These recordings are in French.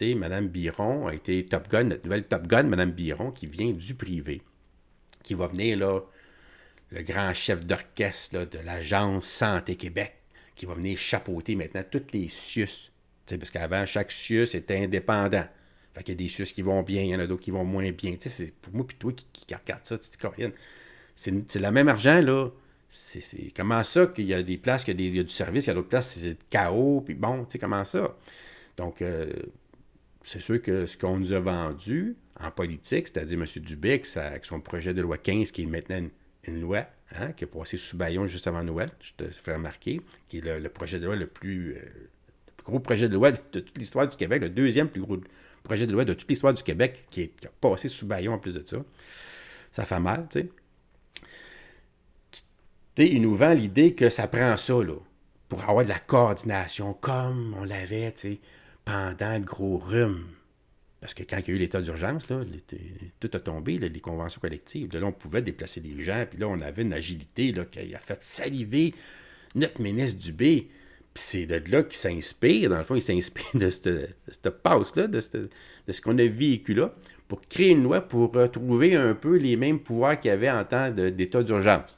passé, Mme Biron a été Top Gun, notre nouvelle Top Gun, Mme Biron, qui vient du privé, qui va venir, là, le grand chef d'orchestre là, de l'Agence Santé Québec, qui va venir chapeauter maintenant toutes les CIUS. Parce qu'avant, chaque CIUS était indépendant. Fait qu'il y a des CIUS qui vont bien, il y en a d'autres qui vont moins bien. C'est pour moi puis toi qui regarde ça, tu te dis, Corinne, c'est le même argent, là. C'est comment ça qu'il y a des places, qu'il y a du service, il y a d'autres places, c'est le chaos, puis bon, tu sais, comment ça? Donc, c'est sûr que ce qu'on nous a vendu en politique, c'est-à-dire M. Dubé, avec son projet de loi 15, qui est maintenant une loi, hein, qui a passé sous Bayon juste avant Noël, je te fais remarquer, qui est le projet de loi le plus gros projet de loi de toute l'histoire du Québec, le deuxième plus gros projet de loi de toute l'histoire du Québec, qui a passé sous Bayon en plus de ça. Ça fait mal, tu sais. Il nous vend l'idée que ça prend ça, là, pour avoir de la coordination, comme on l'avait, tu sais, pendant le gros rhume. Parce que quand il y a eu l'état d'urgence, là, tout a tombé, là, les conventions collectives. Là, on pouvait déplacer les gens, puis là, on avait une agilité là, qui a fait saliver notre ministre Dubé. Puis c'est de là qu'il s'inspire, dans le fond, il s'inspire de cette passe-là, de ce qu'on a vécu là, pour créer une loi pour retrouver un peu les mêmes pouvoirs qu'il y avait en temps d'état d'urgence.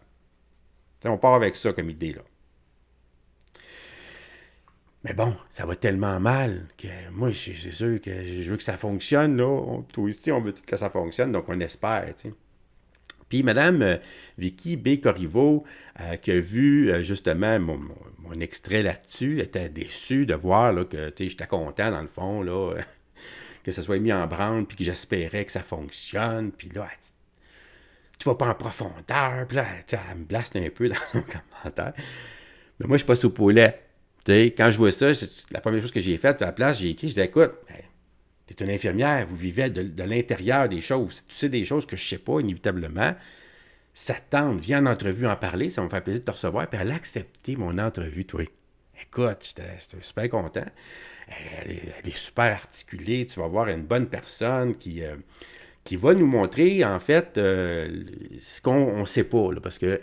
T'sais, on part avec ça comme idée, là. Mais bon, ça va tellement mal que moi, c'est sûr que je veux que ça fonctionne, là. Toi aussi, on veut tout que ça fonctionne, donc on espère, tu sais. Puis Mme Vicky B. Corriveau, qui a vu justement mon extrait là-dessus, était déçue de voir là, que j'étais content, dans le fond, là, que ça soit mis en branle, puis que j'espérais que ça fonctionne. Puis là, elle dit, tu vas pas en profondeur. Puis là, elle me blaste un peu dans son commentaire. Mais moi, je suis pas sous poulet. Quand je vois ça, la première chose que j'ai faite à la place, j'ai écrit, je dis, écoute, tu es une infirmière, vous vivez de l'intérieur des choses. Tu sais des choses que je sais pas, inévitablement. Ça te tente, viens en entrevue en parler, ça va me faire plaisir de te recevoir. Puis elle a accepté mon entrevue, toi. Écoute, j'étais super content. Elle est super articulée. Tu vas voir une bonne personne qui va nous montrer, en fait, ce qu'on ne sait pas. Là, parce qu'elle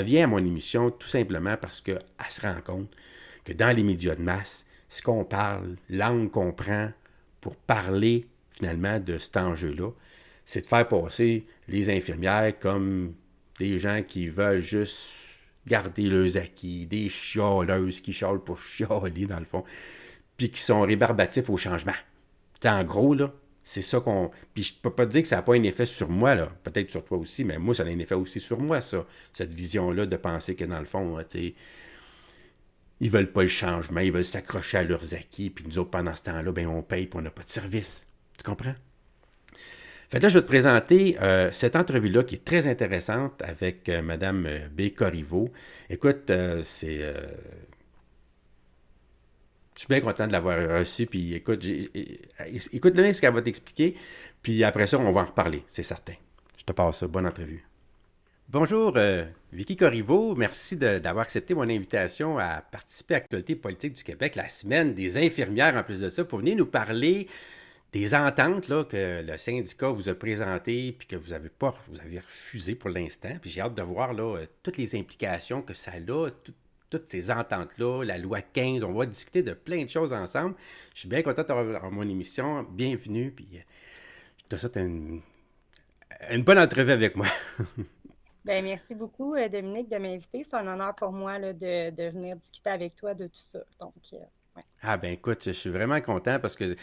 vient à mon émission tout simplement parce qu'elle se rend compte que dans les médias de masse, ce qu'on parle, l'angle qu'on prend pour parler, finalement, de cet enjeu-là, c'est de faire passer les infirmières comme des gens qui veulent juste garder leurs acquis, des chialeuses qui chialent pour chialer, dans le fond, puis qui sont rébarbatifs au changement. En gros, là, c'est ça qu'on... Puis je peux pas te dire que ça n'a pas un effet sur moi, là. Peut-être sur toi aussi, mais moi, ça a un effet aussi sur moi, ça. Cette vision-là de penser que, dans le fond, tu sais, ils veulent pas le changement, ils veulent s'accrocher à leurs acquis, puis nous autres, pendant ce temps-là, ben on paye, puis on n'a pas de service. Tu comprends? Fait que là, je vais te présenter cette entrevue-là qui est très intéressante avec Mme B. Corriveau. Écoute, je suis bien content de l'avoir reçue, puis écoute, écoute bien ce qu'elle va t'expliquer, puis après ça, on va en reparler, c'est certain. Je te passe ça, bonne entrevue. Bonjour, Vicky Corriveau. Merci d'avoir accepté mon invitation à participer à l'actualité politique du Québec, la semaine des infirmières en plus de ça, pour venir nous parler des ententes là, que le syndicat vous a présentées puis que vous avez refusé pour l'instant. Puis j'ai hâte de voir là, toutes les implications que ça a, toutes ces ententes-là, la loi 15. On va discuter de plein de choses ensemble. Je suis bien content d'avoir mon émission. Bienvenue. Puis je te souhaite une bonne entrevue avec moi. Bien, merci beaucoup, Dominique, de m'inviter. C'est un honneur pour moi là, de venir discuter avec toi de tout ça. Donc, ouais. Ah ben écoute, je suis vraiment content parce que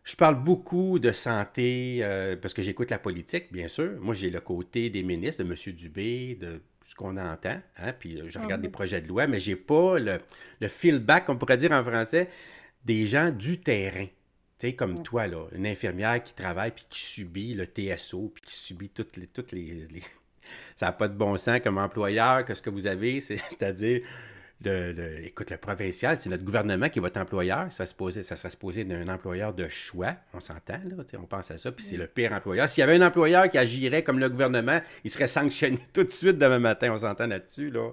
je parle beaucoup de santé parce que j'écoute la politique, bien sûr. Moi, j'ai le côté des ministres, de M. Dubé, de ce qu'on entend, hein, puis je regarde des projets de loi, mais j'ai pas le feedback, on pourrait dire en français, des gens du terrain. Tu sais, comme toi, là, une infirmière qui travaille puis qui subit le TSO, puis qui subit Ça n'a pas de bon sens comme employeur que ce que vous avez, c'est-à-dire écoute, le provincial, c'est notre gouvernement qui est votre employeur. Ça serait supposé d'un employeur de choix. On s'entend, là, on pense à ça. Puis c'est le pire employeur. S'il y avait un employeur qui agirait comme le gouvernement, il serait sanctionné tout de suite demain matin. On s'entend là-dessus, là.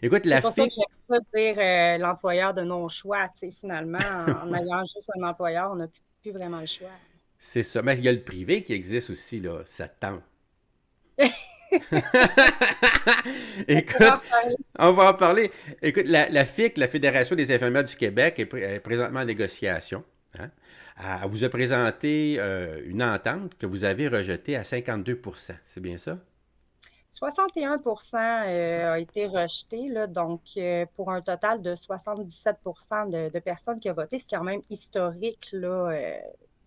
Écoute, C'est la pour ça fille... que j'aime pas dire l'employeur de non-choix. Finalement, en ayant juste un employeur, on n'a plus vraiment le choix. C'est ça. Mais il y a le privé qui existe aussi, là. Ça te tente. Écoute, on va en parler. Écoute, la FIC, la Fédération des infirmières du Québec, est présentement en négociation. Hein? elle vous a présenté une entente que vous avez rejetée à 52%. C'est bien ça? 61% 60. a été rejeté, là, donc pour un total de 77% de personnes qui ont voté, c'est quand même historique, là,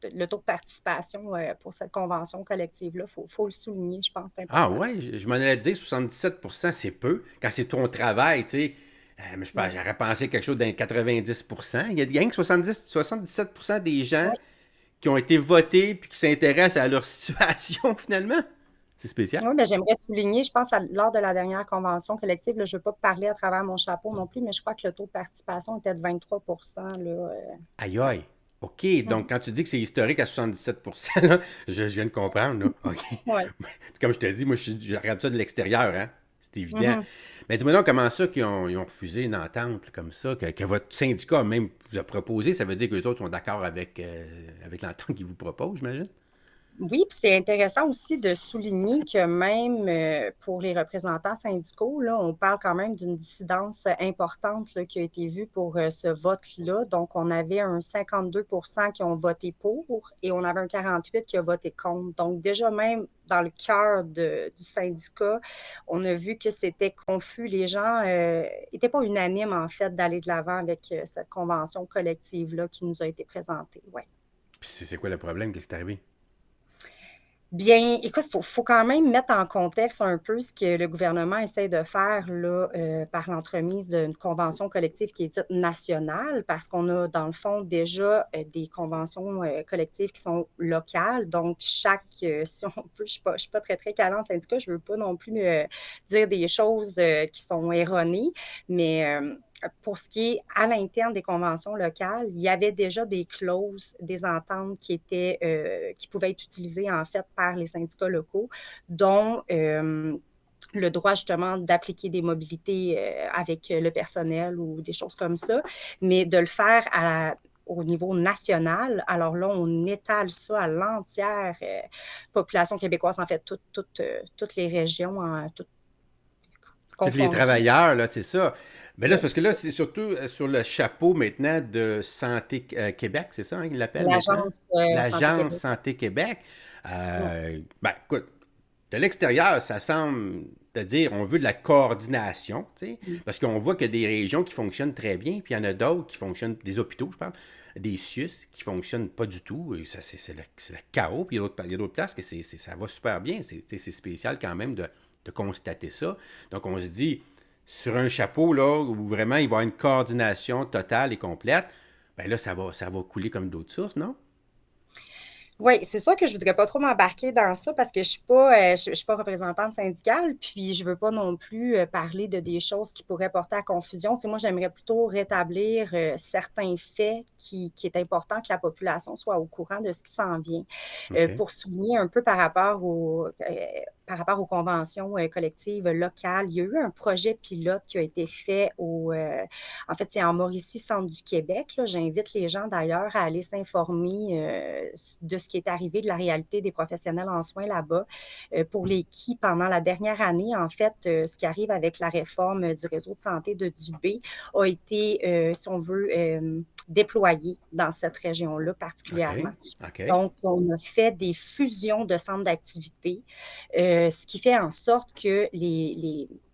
le taux de participation pour cette convention collective-là. Faut le souligner, je pense, c'est Ah important. ouais, je m'en allais dire 77%, c'est peu. Quand c'est ton travail, tu sais. Mais je pense, Oui, j'aurais pensé quelque chose d'un 90%. Il y a rien que 77% des gens oui. qui ont été votés puis qui s'intéressent à leur situation finalement. C'est spécial. Oui, mais j'aimerais souligner, je pense, lors de la dernière convention collective, là, je ne veux pas parler à travers mon chapeau non plus, mais je crois que le taux de participation était de 23%. Là, Aïe aïe. OK, donc ouais. quand tu dis que c'est historique à 77%, là, je viens de comprendre. Là. OK. Ouais. Comme je te dis, moi, je regarde ça de l'extérieur, hein. C'est évident. Mhm. Mais dis-moi donc, comment ça qu'ils ont, ils ont refusé une entente là, comme ça, que votre syndicat même vous a proposé, ça veut dire que les autres sont d'accord avec l'entente qu'ils vous proposent, j'imagine? Oui, puis c'est intéressant aussi de souligner que même pour les représentants syndicaux, là, on parle quand même d'une dissidence importante là, qui a été vue pour ce vote-là. Donc, on avait un 52% qui ont voté pour et on avait un 48% qui a voté contre. Donc, déjà même dans le cœur du syndicat, on a vu que c'était confus. Les gens n'étaient pas unanimes, en fait, d'aller de l'avant avec cette convention collective-là qui nous a été présentée. Ouais. Puis c'est quoi le problème? Qu'est-ce qui est arrivé? Bien, écoute, faut quand même mettre en contexte un peu ce que le gouvernement essaie de faire là, par l'entremise d'une convention collective qui est dite nationale, parce qu'on a, dans le fond, déjà des conventions collectives qui sont locales. Donc, si on peut, je suis pas très, très calante en syndicat, je veux pas non plus dire des choses qui sont erronées, mais pour ce qui est à l'interne des conventions locales, il y avait déjà des clauses, des ententes qui pouvaient être utilisées en fait par les syndicats locaux, dont le droit justement d'appliquer des mobilités avec le personnel ou des choses comme ça, mais de le faire au niveau national, alors là, on étale ça à l'entière population québécoise, en fait, toutes les régions, toutes Tous les confondues. travailleurs, là, c'est ça. Mais là, Oui, parce que là, c'est surtout sur le chapeau maintenant de Santé Québec, c'est ça, hein, qu'ils l'appellent maintenant? l'Agence Santé L'Agence Québec. Santé Québec. Oui. Ben, écoute, de l'extérieur, ça semble te dire on veut de la coordination, tu sais, parce qu'on voit qu'il y a des régions qui fonctionnent très bien, puis il y en a d'autres qui fonctionnent, des hôpitaux, je parle, des CIUS qui fonctionnent pas du tout. Et ça, c'est le chaos, puis il y a d'autres places que ça va super bien. C'est spécial quand même de constater ça. Donc, on se dit, sur un chapeau, là, où vraiment il va y avoir une coordination totale et complète, ben là, ça va couler comme d'autres sources, non? Oui, c'est sûr que je ne voudrais pas trop m'embarquer dans ça parce que je suis pas représentante syndicale, puis je ne veux pas non plus parler de des choses qui pourraient porter à confusion. Tu sais, moi, j'aimerais plutôt rétablir certains faits qui est important que la population soit au courant de ce qui s'en vient. OK. Pour souligner un peu par rapport aux conventions collectives locales, il y a eu un projet pilote qui a été fait en fait, c'est en Mauricie, centre du Québec. Là. J'invite les gens d'ailleurs à aller s'informer de ce qui est arrivé, de la réalité des professionnels en soins là-bas, pour les qui, pendant la dernière année, en fait, ce qui arrive avec la réforme du réseau de santé de Dubé a été, si on veut, déployé dans cette région-là particulièrement. OK. OK. Donc, on a fait des fusions de centres d'activité, ce qui fait en sorte que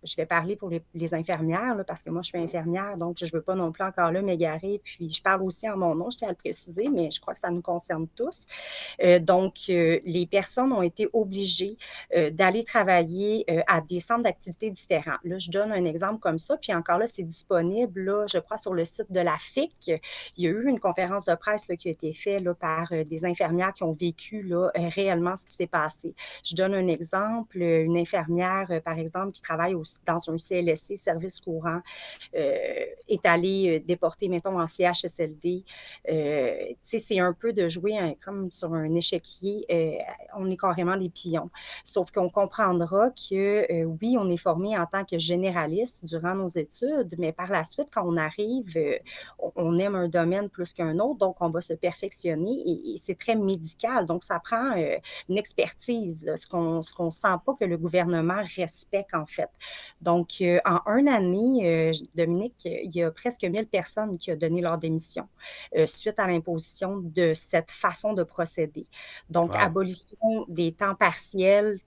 je vais parler pour les infirmières, là, parce que moi, je suis infirmière, donc je ne veux pas non plus encore là m'égarer. Puis, je parle aussi en mon nom, je tiens à le préciser, mais je crois que ça nous concerne tous. Donc, les personnes ont été obligées d'aller travailler à des centres d'activité différents. Là, je donne un exemple comme ça, puis encore là, c'est disponible, là, je crois, sur le site de la FIC. Il y a eu une conférence de presse là, qui a été faite là, par des infirmières qui ont vécu là, réellement ce qui s'est passé. Je donne un exemple, une infirmière, par exemple, qui travaille dans un CLSC, service courant, est allée déporter, mettons, en CHSLD. C'est un peu de jouer comme sur un échiquier. On est carrément des pions. Sauf qu'on comprendra que, oui, on est formé en tant que généraliste durant nos études, mais par la suite, quand on arrive, on aime un domaine plus qu'un autre, donc on va se perfectionner et c'est très médical. Donc, ça prend une expertise, là, ce qu'on sent pas que le gouvernement respecte, en fait. Donc, en une année, Dominique, il y a presque 1000 personnes qui ont donné leur démission suite à l'imposition de cette façon de procéder. Donc, Wow. abolition des temps partiels,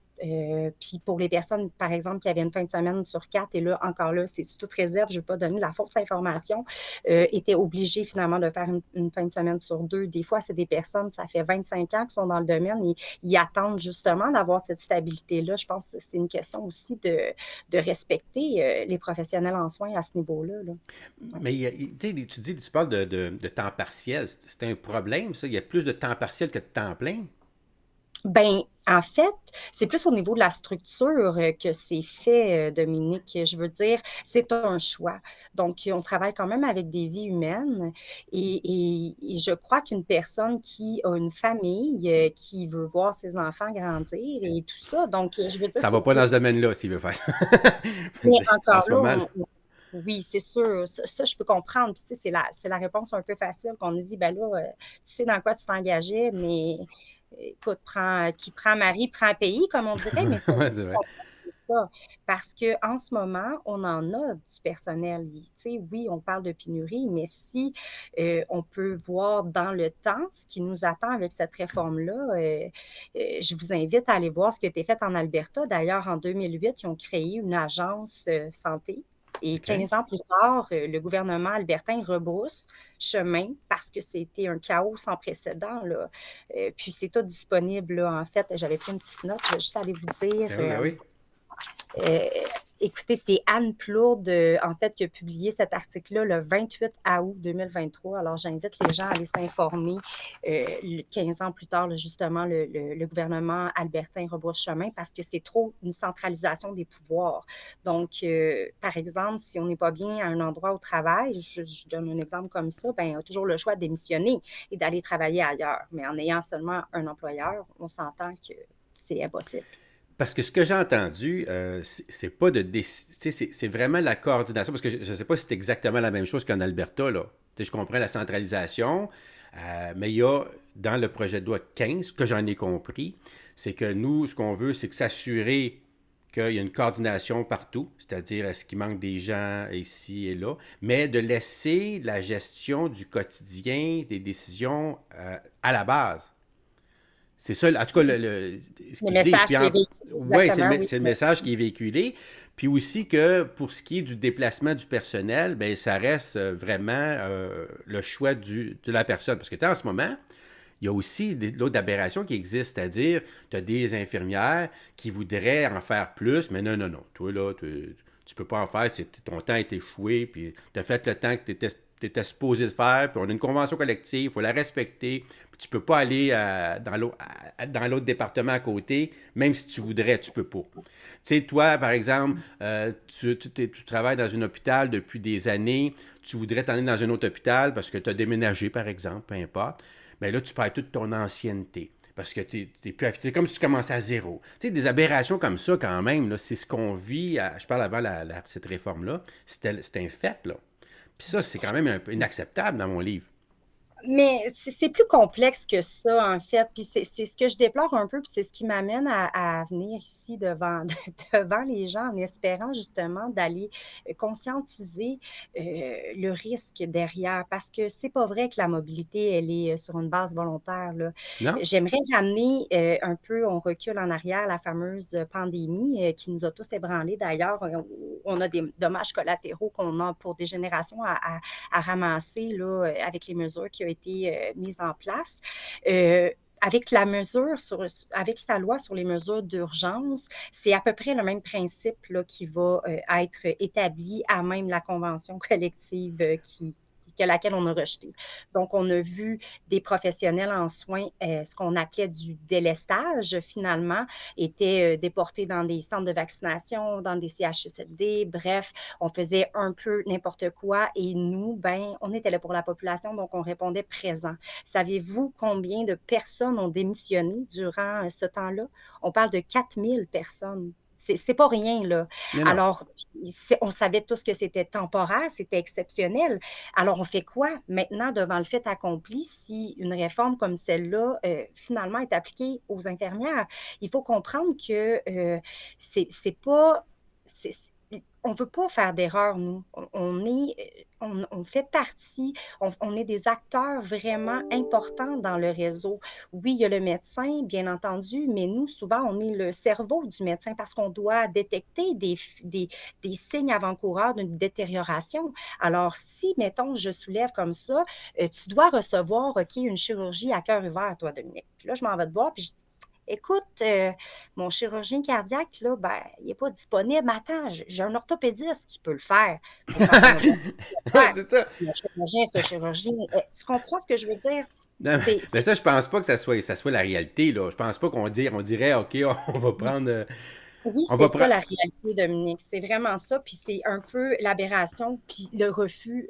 puis pour les personnes, par exemple, qui avaient une fin de semaine sur 4, et là, encore là, c'est sous toute réserve, je ne veux pas donner la fausse information, étaient obligés finalement de faire une fin de semaine sur 2. Des fois, c'est des personnes, ça fait 25 ans qu'ils sont dans le domaine et ils attendent justement d'avoir cette stabilité-là. Je pense que c'est une question aussi de respecter les professionnels en soins à ce niveau-là. Là. Ouais. Mais tu parles de temps partiel. C'est un problème, ça. Il y a plus de temps partiel que de temps plein. Ben, en fait, c'est plus au niveau de la structure que c'est fait, Dominique. Je veux dire, c'est un choix. Donc, on travaille quand même avec des vies humaines et je crois qu'une personne qui a une famille, qui veut voir ses enfants grandir et tout ça, donc je veux dire, Ça va pas dans ce domaine-là s'il veut faire ça. mais En encore ce là, moment, là. oui, c'est sûr. Ça, je peux comprendre. Puis, tu sais, c'est la réponse un peu facile qu'on nous dit, ben là, tu sais dans quoi tu t'engageais, mais écoute, qui prend mari, prend pays, comme on dirait, mais c'est un Ouais, peu c'est vrai. complexe ça. Parce qu'en ce moment, on en a du personnel. Tu sais, oui, on parle de pénurie, mais si on peut voir dans le temps ce qui nous attend avec cette réforme-là, je vous invite à aller voir ce qui a été fait en Alberta. D'ailleurs, en 2008, ils ont créé une agence santé. Et OK. 15 ans plus tard, le gouvernement albertain rebrousse chemin parce que c'était un chaos sans précédent. Là. Puis c'est tout disponible. Là. En fait, j'avais pris une petite note, je vais juste aller vous dire. Ben oui, ben oui. Euh, Écoutez, c'est Anne Plourde, en fait, qui a publié cet article-là le 28 août 2023. Alors, j'invite les gens à aller s'informer. 15 ans plus tard, là, justement, le gouvernement albertain rebrousse chemin parce que c'est trop une centralisation des pouvoirs. Donc, par exemple, si on n'est pas bien à un endroit au travail, je donne un exemple comme ça, ben, on a toujours le choix de démissionner et d'aller travailler ailleurs. Mais en ayant seulement un employeur, on s'entend que c'est impossible. Parce que ce que j'ai entendu, c'est pas de c'est vraiment la coordination. Parce que je ne sais pas si c'est exactement la même chose qu'en Alberta, là. Tu sais, je comprends la centralisation, mais il y a dans le projet de loi 15, ce que j'en ai compris, c'est que nous, ce qu'on veut, c'est que s'assurer qu'il y a une coordination partout, c'est-à-dire est-ce qu'il manque des gens ici et là, mais de laisser la gestion du quotidien, des décisions à la base. C'est ça, en tout cas, ce Le qu'ils disent. message Puis qui est véhiculé, ouais, exactement, oui. c'est le message qui est véhiculé. Puis aussi que pour ce qui est du déplacement du personnel, ben ça reste vraiment le choix de la personne. Parce que tu sais, en ce moment, il y a aussi d'autres aberrations qui existent, c'est-à-dire, tu as des infirmières qui voudraient en faire plus, mais non, non, non. Toi, là, tu peux pas en faire, ton temps est échoué, puis tu as fait le temps que tu étais supposé le faire, puis on a une convention collective, il faut la respecter, puis tu peux pas aller dans l'autre département à côté, même si tu voudrais, tu peux pas. Tu sais, toi, par exemple, tu travailles dans un hôpital depuis des années, tu voudrais t'en aller dans un autre hôpital parce que tu as déménagé, par exemple, peu importe. Bien là, tu perds toute ton ancienneté. Parce que t'es plus affecté. C'est comme si tu commençais à zéro. Tu sais, des aberrations comme ça, quand même, là, c'est ce qu'on vit. Je parle avant cette réforme-là. C'est un fait, là. Puis ça, c'est quand même un peu inacceptable dans mon livre. Mais c'est plus complexe que ça, en fait. Puis c'est ce que je déplore un peu, puis c'est ce qui m'amène à venir ici devant, devant les gens en espérant justement d'aller conscientiser le risque derrière. Parce que c'est pas vrai que la mobilité, elle est sur une base volontaire, là. Non? J'aimerais ramener un peu, on recule en arrière, la fameuse pandémie qui nous a tous ébranlés. D'ailleurs, on a des dommages collatéraux qu'on a pour des générations à ramasser là, avec les mesures qui ont été mises en place. Avec avec la loi sur les mesures d'urgence, c'est à peu près le même principe là, qui va être établi à même la convention collective que laquelle on a rejeté. Donc, on a vu des professionnels en soins, ce qu'on appelait du délestage, finalement, étaient déportés dans des centres de vaccination, dans des CHSLD, bref, on faisait un peu n'importe quoi et nous, ben, on était là pour la population, donc on répondait présent. Savez-vous combien de personnes ont démissionné durant ce temps-là? On parle de 4000 personnes. C'est pas rien, là. Non, non. Alors, on savait tous que c'était temporaire, c'était exceptionnel. Alors, on fait quoi maintenant devant le fait accompli si une réforme comme celle-là, finalement, est appliquée aux infirmières? Il faut comprendre que c'est pas... c'est- on veut pas faire d'erreur, nous. On fait partie, on est des acteurs vraiment importants dans le réseau. Oui, il y a le médecin, bien entendu, mais nous, souvent, on est le cerveau du médecin parce qu'on doit détecter des signes avant-coureurs d'une détérioration. Alors, si, mettons, je soulève comme ça, tu dois recevoir, OK, une chirurgie à cœur ouvert, toi, Dominique. Puis là, je m'en vais te voir, puis je dis, écoute, mon chirurgien cardiaque, là, ben, il n'est pas disponible. Attends, j'ai un orthopédiste qui peut le faire. Il peut faire une opération. C'est ça. Le chirurgien, c'est un chirurgien. Tu comprends ce que je veux dire? Non, mais C'est ça, je pense pas que ça soit la réalité, là. Je pense pas on dirait, OK, on va prendre. Oui, On c'est va ça prendre. la réalité, Dominique. C'est vraiment ça. Puis c'est un peu l'aberration, puis le refus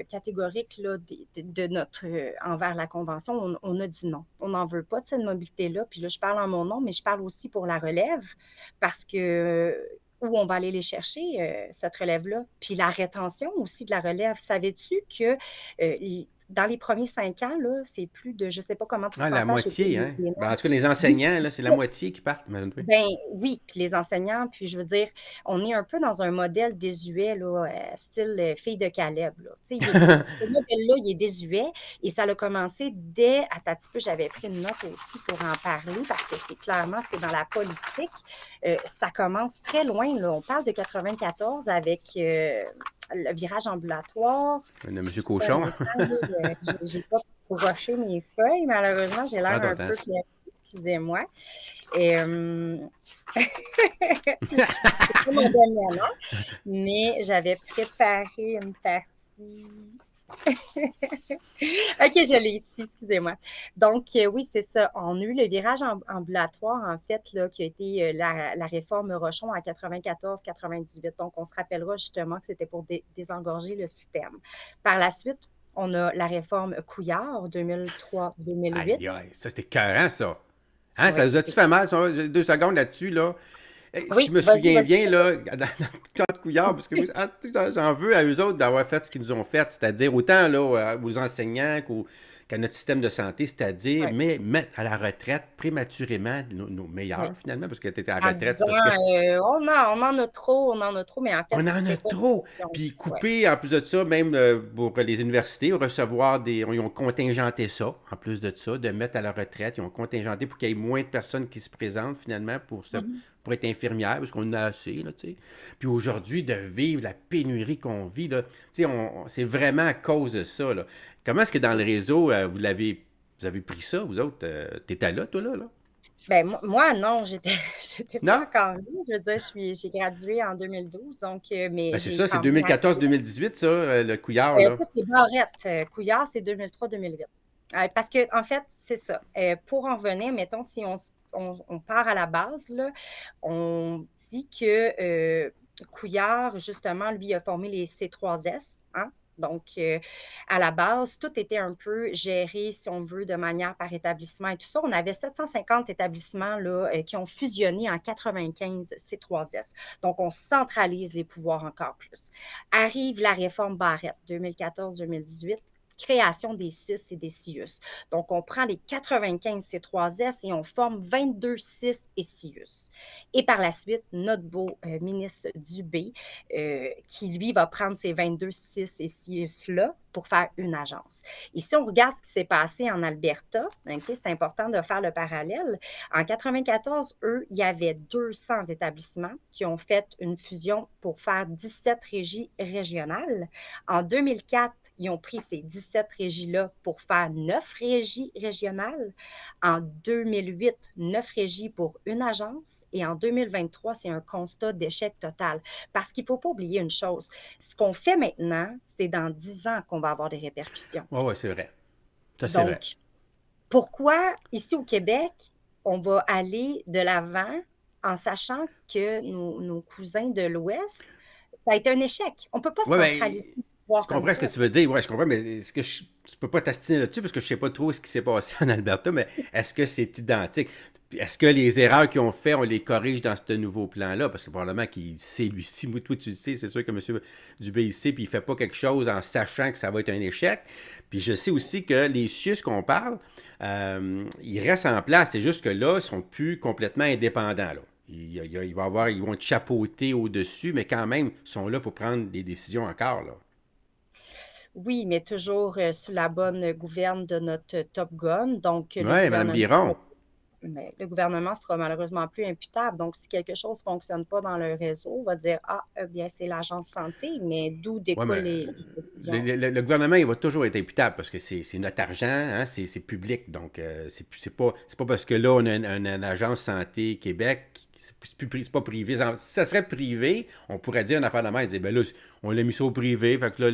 catégorique là, de notre envers la Convention. On a dit non. On n'en veut pas de cette mobilité-là. Puis là, je parle en mon nom, mais je parle aussi pour la relève, parce que où on va aller les chercher, cette relève-là. Puis la rétention aussi de la relève. Savais-tu que dans les premiers 5 ans, là, c'est plus de, je ne sais pas comment de Ah, la pourcentage, j'ai pas moitié, hein? les Ben, en noms. tout cas, les Oui, enseignants, là, c'est la moitié qui partent, imagine-toi. ben oui, puis les enseignants, puis je veux dire, on est un peu dans un modèle désuet, là, style fille de Caleb, là. Tu sais, ce modèle-là, il est désuet et ça a commencé dès, à un petit peu, j'avais pris une note aussi pour en parler parce que c'est dans la politique. Ça commence très loin, là. On parle de 94 avec le virage ambulatoire. De M. Un Cochon. instant, là, j'ai pas broché mes feuilles, malheureusement, j'ai Prends l'air ton un temps. peu excusez-moi. Et, c'est pas mon domaine, hein, mais j'avais préparé une partie. OK, je l'ai ici, excusez-moi. Donc, oui, c'est ça. On a eu le virage ambulatoire, en fait, là, qui a été la réforme Rochon en 94-98. Donc, on se rappellera justement que c'était pour désengorger le système. Par la suite, on a la réforme Couillard 2003-2008. Aïe, aïe, ça, c'était écœurant, ça. Hein, ça Oui, vous a-tu fait mal? 2 secondes là-dessus, là? Si oui, je me vas-y, souviens vas-y. bien, là, dans le temps de Couillard, parce que tu sais, j'en veux à eux autres d'avoir fait ce qu'ils nous ont fait, c'est-à-dire autant là, aux enseignants qu'à notre système de santé, c'est-à-dire Oui, mettre à la retraite prématurément nos oui. meilleurs, finalement, parce que tu étais à la En retraite, disant, parce que on en a trop, mais en fait, on en a c'était pas une trop. question. Puis Oui. couper, en plus de ça, même pour les universités, recevoir ils ont contingenté ça, en plus de ça, de mettre à la retraite. Ils ont contingenté pour qu'il y ait moins de personnes qui se présentent, finalement, Mhm. pour être infirmière, parce qu'on en a assez, là, tu sais. Puis aujourd'hui, de vivre la pénurie qu'on vit, là, tu sais, c'est vraiment à cause de ça, là. Comment est-ce que dans le réseau, vous avez pris ça, vous autres? T'étais là, toi, là? Ben, moi, non, j'étais, j'étais pas Non? encore là. Je veux dire, j'ai gradué en 2012, donc, mais Ben, c'est j'ai ça, c'est quand même appris. 2014-2018, ça, le couillard, là. Ça, c'est Barrette. Couillard, c'est 2003-2008. Parce que, en fait, c'est ça. Pour en revenir, mettons, si on part à la base, là, on dit que Couillard, justement, lui, a formé les C3S, hein? Donc, à la base, tout était un peu géré, si on veut, de manière par établissement et tout ça. On avait 750 établissements là, qui ont fusionné en 95 C3S. Donc, on centralise les pouvoirs encore plus. Arrive la réforme Barrette 2014-2018, création des CIS et des CIUS. Donc, on prend les 95 C3S et on forme 22 CIS et CIUS. Et par la suite, notre beau ministre Dubé, qui lui va prendre ces 22 CIS et CIUS-là pour faire une agence. Et si on regarde ce qui s'est passé en Alberta, okay, c'est important de faire le parallèle. En 94, eux, il y avait 200 établissements qui ont fait une fusion pour faire 17 régies régionales. En 2004, ils ont pris ces 17 régies-là pour faire 9 régies régionales. En 2008, 9 régies pour une agence. Et en 2023, c'est un constat d'échec total. Parce qu'il ne faut pas oublier une chose. Ce qu'on fait maintenant, c'est dans 10 ans qu'on va avoir des répercussions. Ouais, ouais, c'est vrai. Ça, c'est vrai. Donc, pourquoi ici au Québec, on va aller de l'avant en sachant que nos cousins de l'Ouest, ça a été un échec. On ne peut pas Ouais, centraliser ben, le je pouvoir comme comprends ce ça. que tu veux dire. Ouais, je comprends, mais je peux pas t'astiner là-dessus parce que je sais pas trop ce qui s'est passé en Alberta, mais est-ce que c'est identique? Est-ce que les erreurs qu'ils ont fait, on les corrige dans ce nouveau plan-là? Parce que probablement qu'il sait, lui, si toi tu le sais, c'est sûr que M. Dubé il sait, puis il fait pas quelque chose en sachant que ça va être un échec. Puis je sais aussi que les CIUS qu'on parle, ils restent en place. C'est juste que là, ils sont plus complètement indépendants, là. il va avoir, ils vont être chapeautés au-dessus, mais quand même, ils sont là pour prendre des décisions encore, là. Oui, mais toujours sous la bonne gouverne de notre Top Gun. Donc, Ouais, Madame Biron. mais le gouvernement sera malheureusement plus imputable. Donc, si quelque chose ne fonctionne pas dans le réseau, on va dire, ah, eh bien, c'est l'agence santé, mais d'où Ouais, découlent mais les décisions. le gouvernement, il va toujours être imputable parce que c'est notre argent, hein, c'est public. Donc, c'est pas parce que là, on a une agence santé Québec, c'est pas privé. Si ça serait privé, on pourrait dire une affaire de même, dire, ben là, on l'a mis ça au privé, fait que là,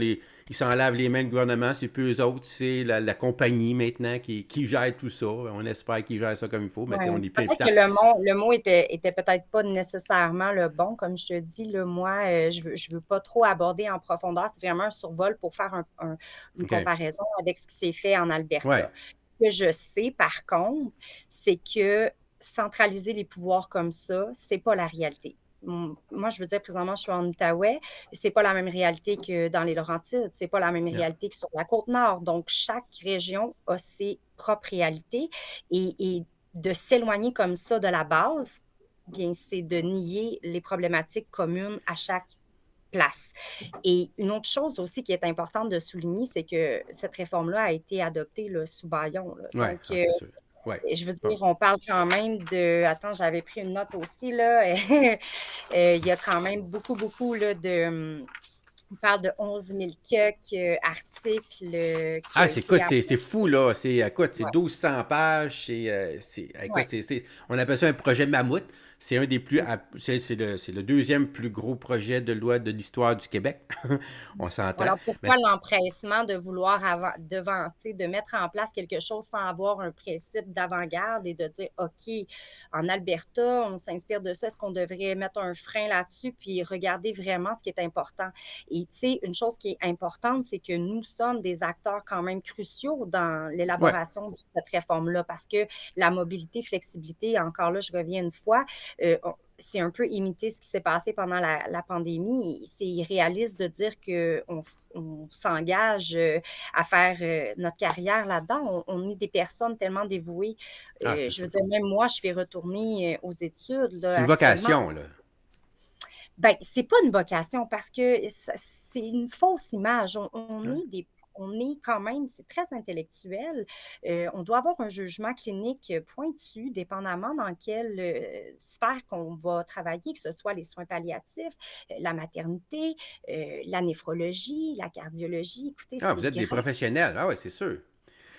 ils s'en lavent les mains, le gouvernement, c'est plus eux autres, c'est la compagnie maintenant qui gère tout ça. On espère qu'ils gèrent ça comme il faut, mais tu sais, on Ouais. n'est plus Peut-être que imputable. le mot était peut-être pas nécessairement le bon, comme je te dis, là, moi, je veux pas trop aborder en profondeur. C'est vraiment un survol pour faire une OK. comparaison avec ce qui s'est fait en Ouais. Alberta. Ce que je sais, par contre, c'est que centraliser les pouvoirs comme ça, c'est pas la réalité. Moi, je veux dire, présentement, je suis en Outaouais, c'est pas la même réalité que dans les Laurentides, c'est pas la même Yeah. réalité que sur la Côte-Nord. Donc, chaque région a ses propres réalités et de s'éloigner comme ça de la base, bien, c'est de nier les problématiques communes à chaque place. Et une autre chose aussi qui est importante de souligner, c'est que cette réforme-là a été adoptée là, sous Bayon. Là. Ouais, Donc, ah, c'est sûr. Ouais. je veux Bon. dire, on parle quand même de... Attends, j'avais pris une note aussi, là. Il y a quand même beaucoup, beaucoup là, de... On parle de 11 000 quelques articles qui Ah, a c'est été... écoute, c'est fou, là. Écoute, c'est Ouais, 1200 pages. Écoute, ouais. on appelle ça un projet mammouth. C'est un des plus. C'est le deuxième plus gros projet de loi de l'histoire du Québec. On s'entend. Alors, Mais pourquoi l'empressement de vouloir de mettre en place quelque chose sans avoir un principe d'avant-garde et de dire, OK, en Alberta, on s'inspire de ça, est-ce qu'on devrait mettre un frein là-dessus puis regarder vraiment ce qui est important? Et tu sais, une chose qui est importante, c'est que nous sommes des acteurs quand même cruciaux dans ouais, l'élaboration de cette réforme-là parce que la mobilité, flexibilité, encore là, je reviens une fois, c'est un peu imiter ce qui s'est passé pendant la pandémie. C'est irréaliste de dire qu'on s'engage à faire notre carrière là-dedans. On est des personnes tellement dévouées. ah, c'est Je ça. veux dire, même moi, je suis retournée aux études C'est là, une actuellement. vocation, là. Ben, c'est pas une vocation parce que c'est une fausse image. Ouais. On est quand même, c'est très intellectuel. On doit avoir un jugement clinique pointu, dépendamment dans quelle sphère qu'on va travailler, que ce soit les soins palliatifs, la maternité, la néphrologie, la cardiologie. Écoutez, Ah, c'est vous êtes des grand. professionnels. Ah, ouais, c'est sûr.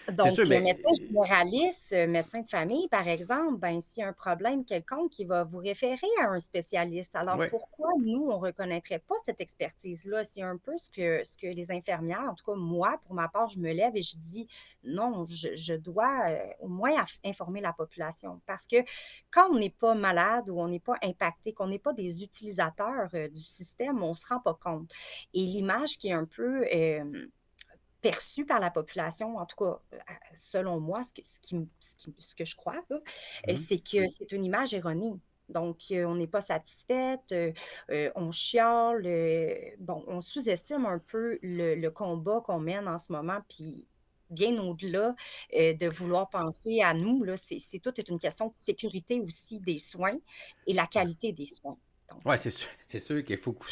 C'est sûr, Donc, mais. médecin généraliste, médecin de famille, par exemple, ben, s'il y a un problème quelconque, il va vous référer à un spécialiste. Alors, Ouais. pourquoi nous, on ne reconnaîtrait pas cette expertise-là? C'est un peu ce que les infirmières, en tout cas, moi, pour ma part, je me lève et je dis non, je dois au moins informer la population. Parce que quand on n'est pas malade ou on n'est pas impacté, qu'on n'est pas des utilisateurs du système, on ne se rend pas compte. Et l'image qui est un peu perçu par la population, en tout cas, selon moi, ce que je crois, là, Mhm. c'est que c'est une image erronée. Donc, on n'est pas satisfaite, on chiale, bon, on sous-estime un peu le combat qu'on mène en ce moment, puis bien au-delà de vouloir penser à nous, là, tout est une question de sécurité aussi des soins et la qualité des soins. Ouais, Donc, c'est sûr qu'il faut que.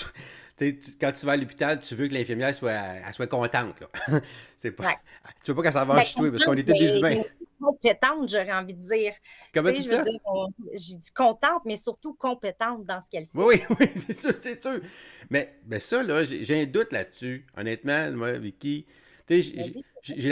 Quand tu vas à l'hôpital, tu veux que l'infirmière elle soit contente, là. C'est pas. ouais. Tu veux pas qu'elle s'en va Ben, chez toi parce qu'on contente, est tous des humains. mais aussi compétente, j'aurais envie de dire. Comment Tu tu sais, dis je veux ça? dire, j'ai dit contente, mais surtout compétente dans ce qu'elle fait. Oui, oui, oui, c'est sûr, c'est sûr. Mais ça, là, j'ai un doute là-dessus. Honnêtement, moi, Vicky, tu sais, Vas-y. j'ai de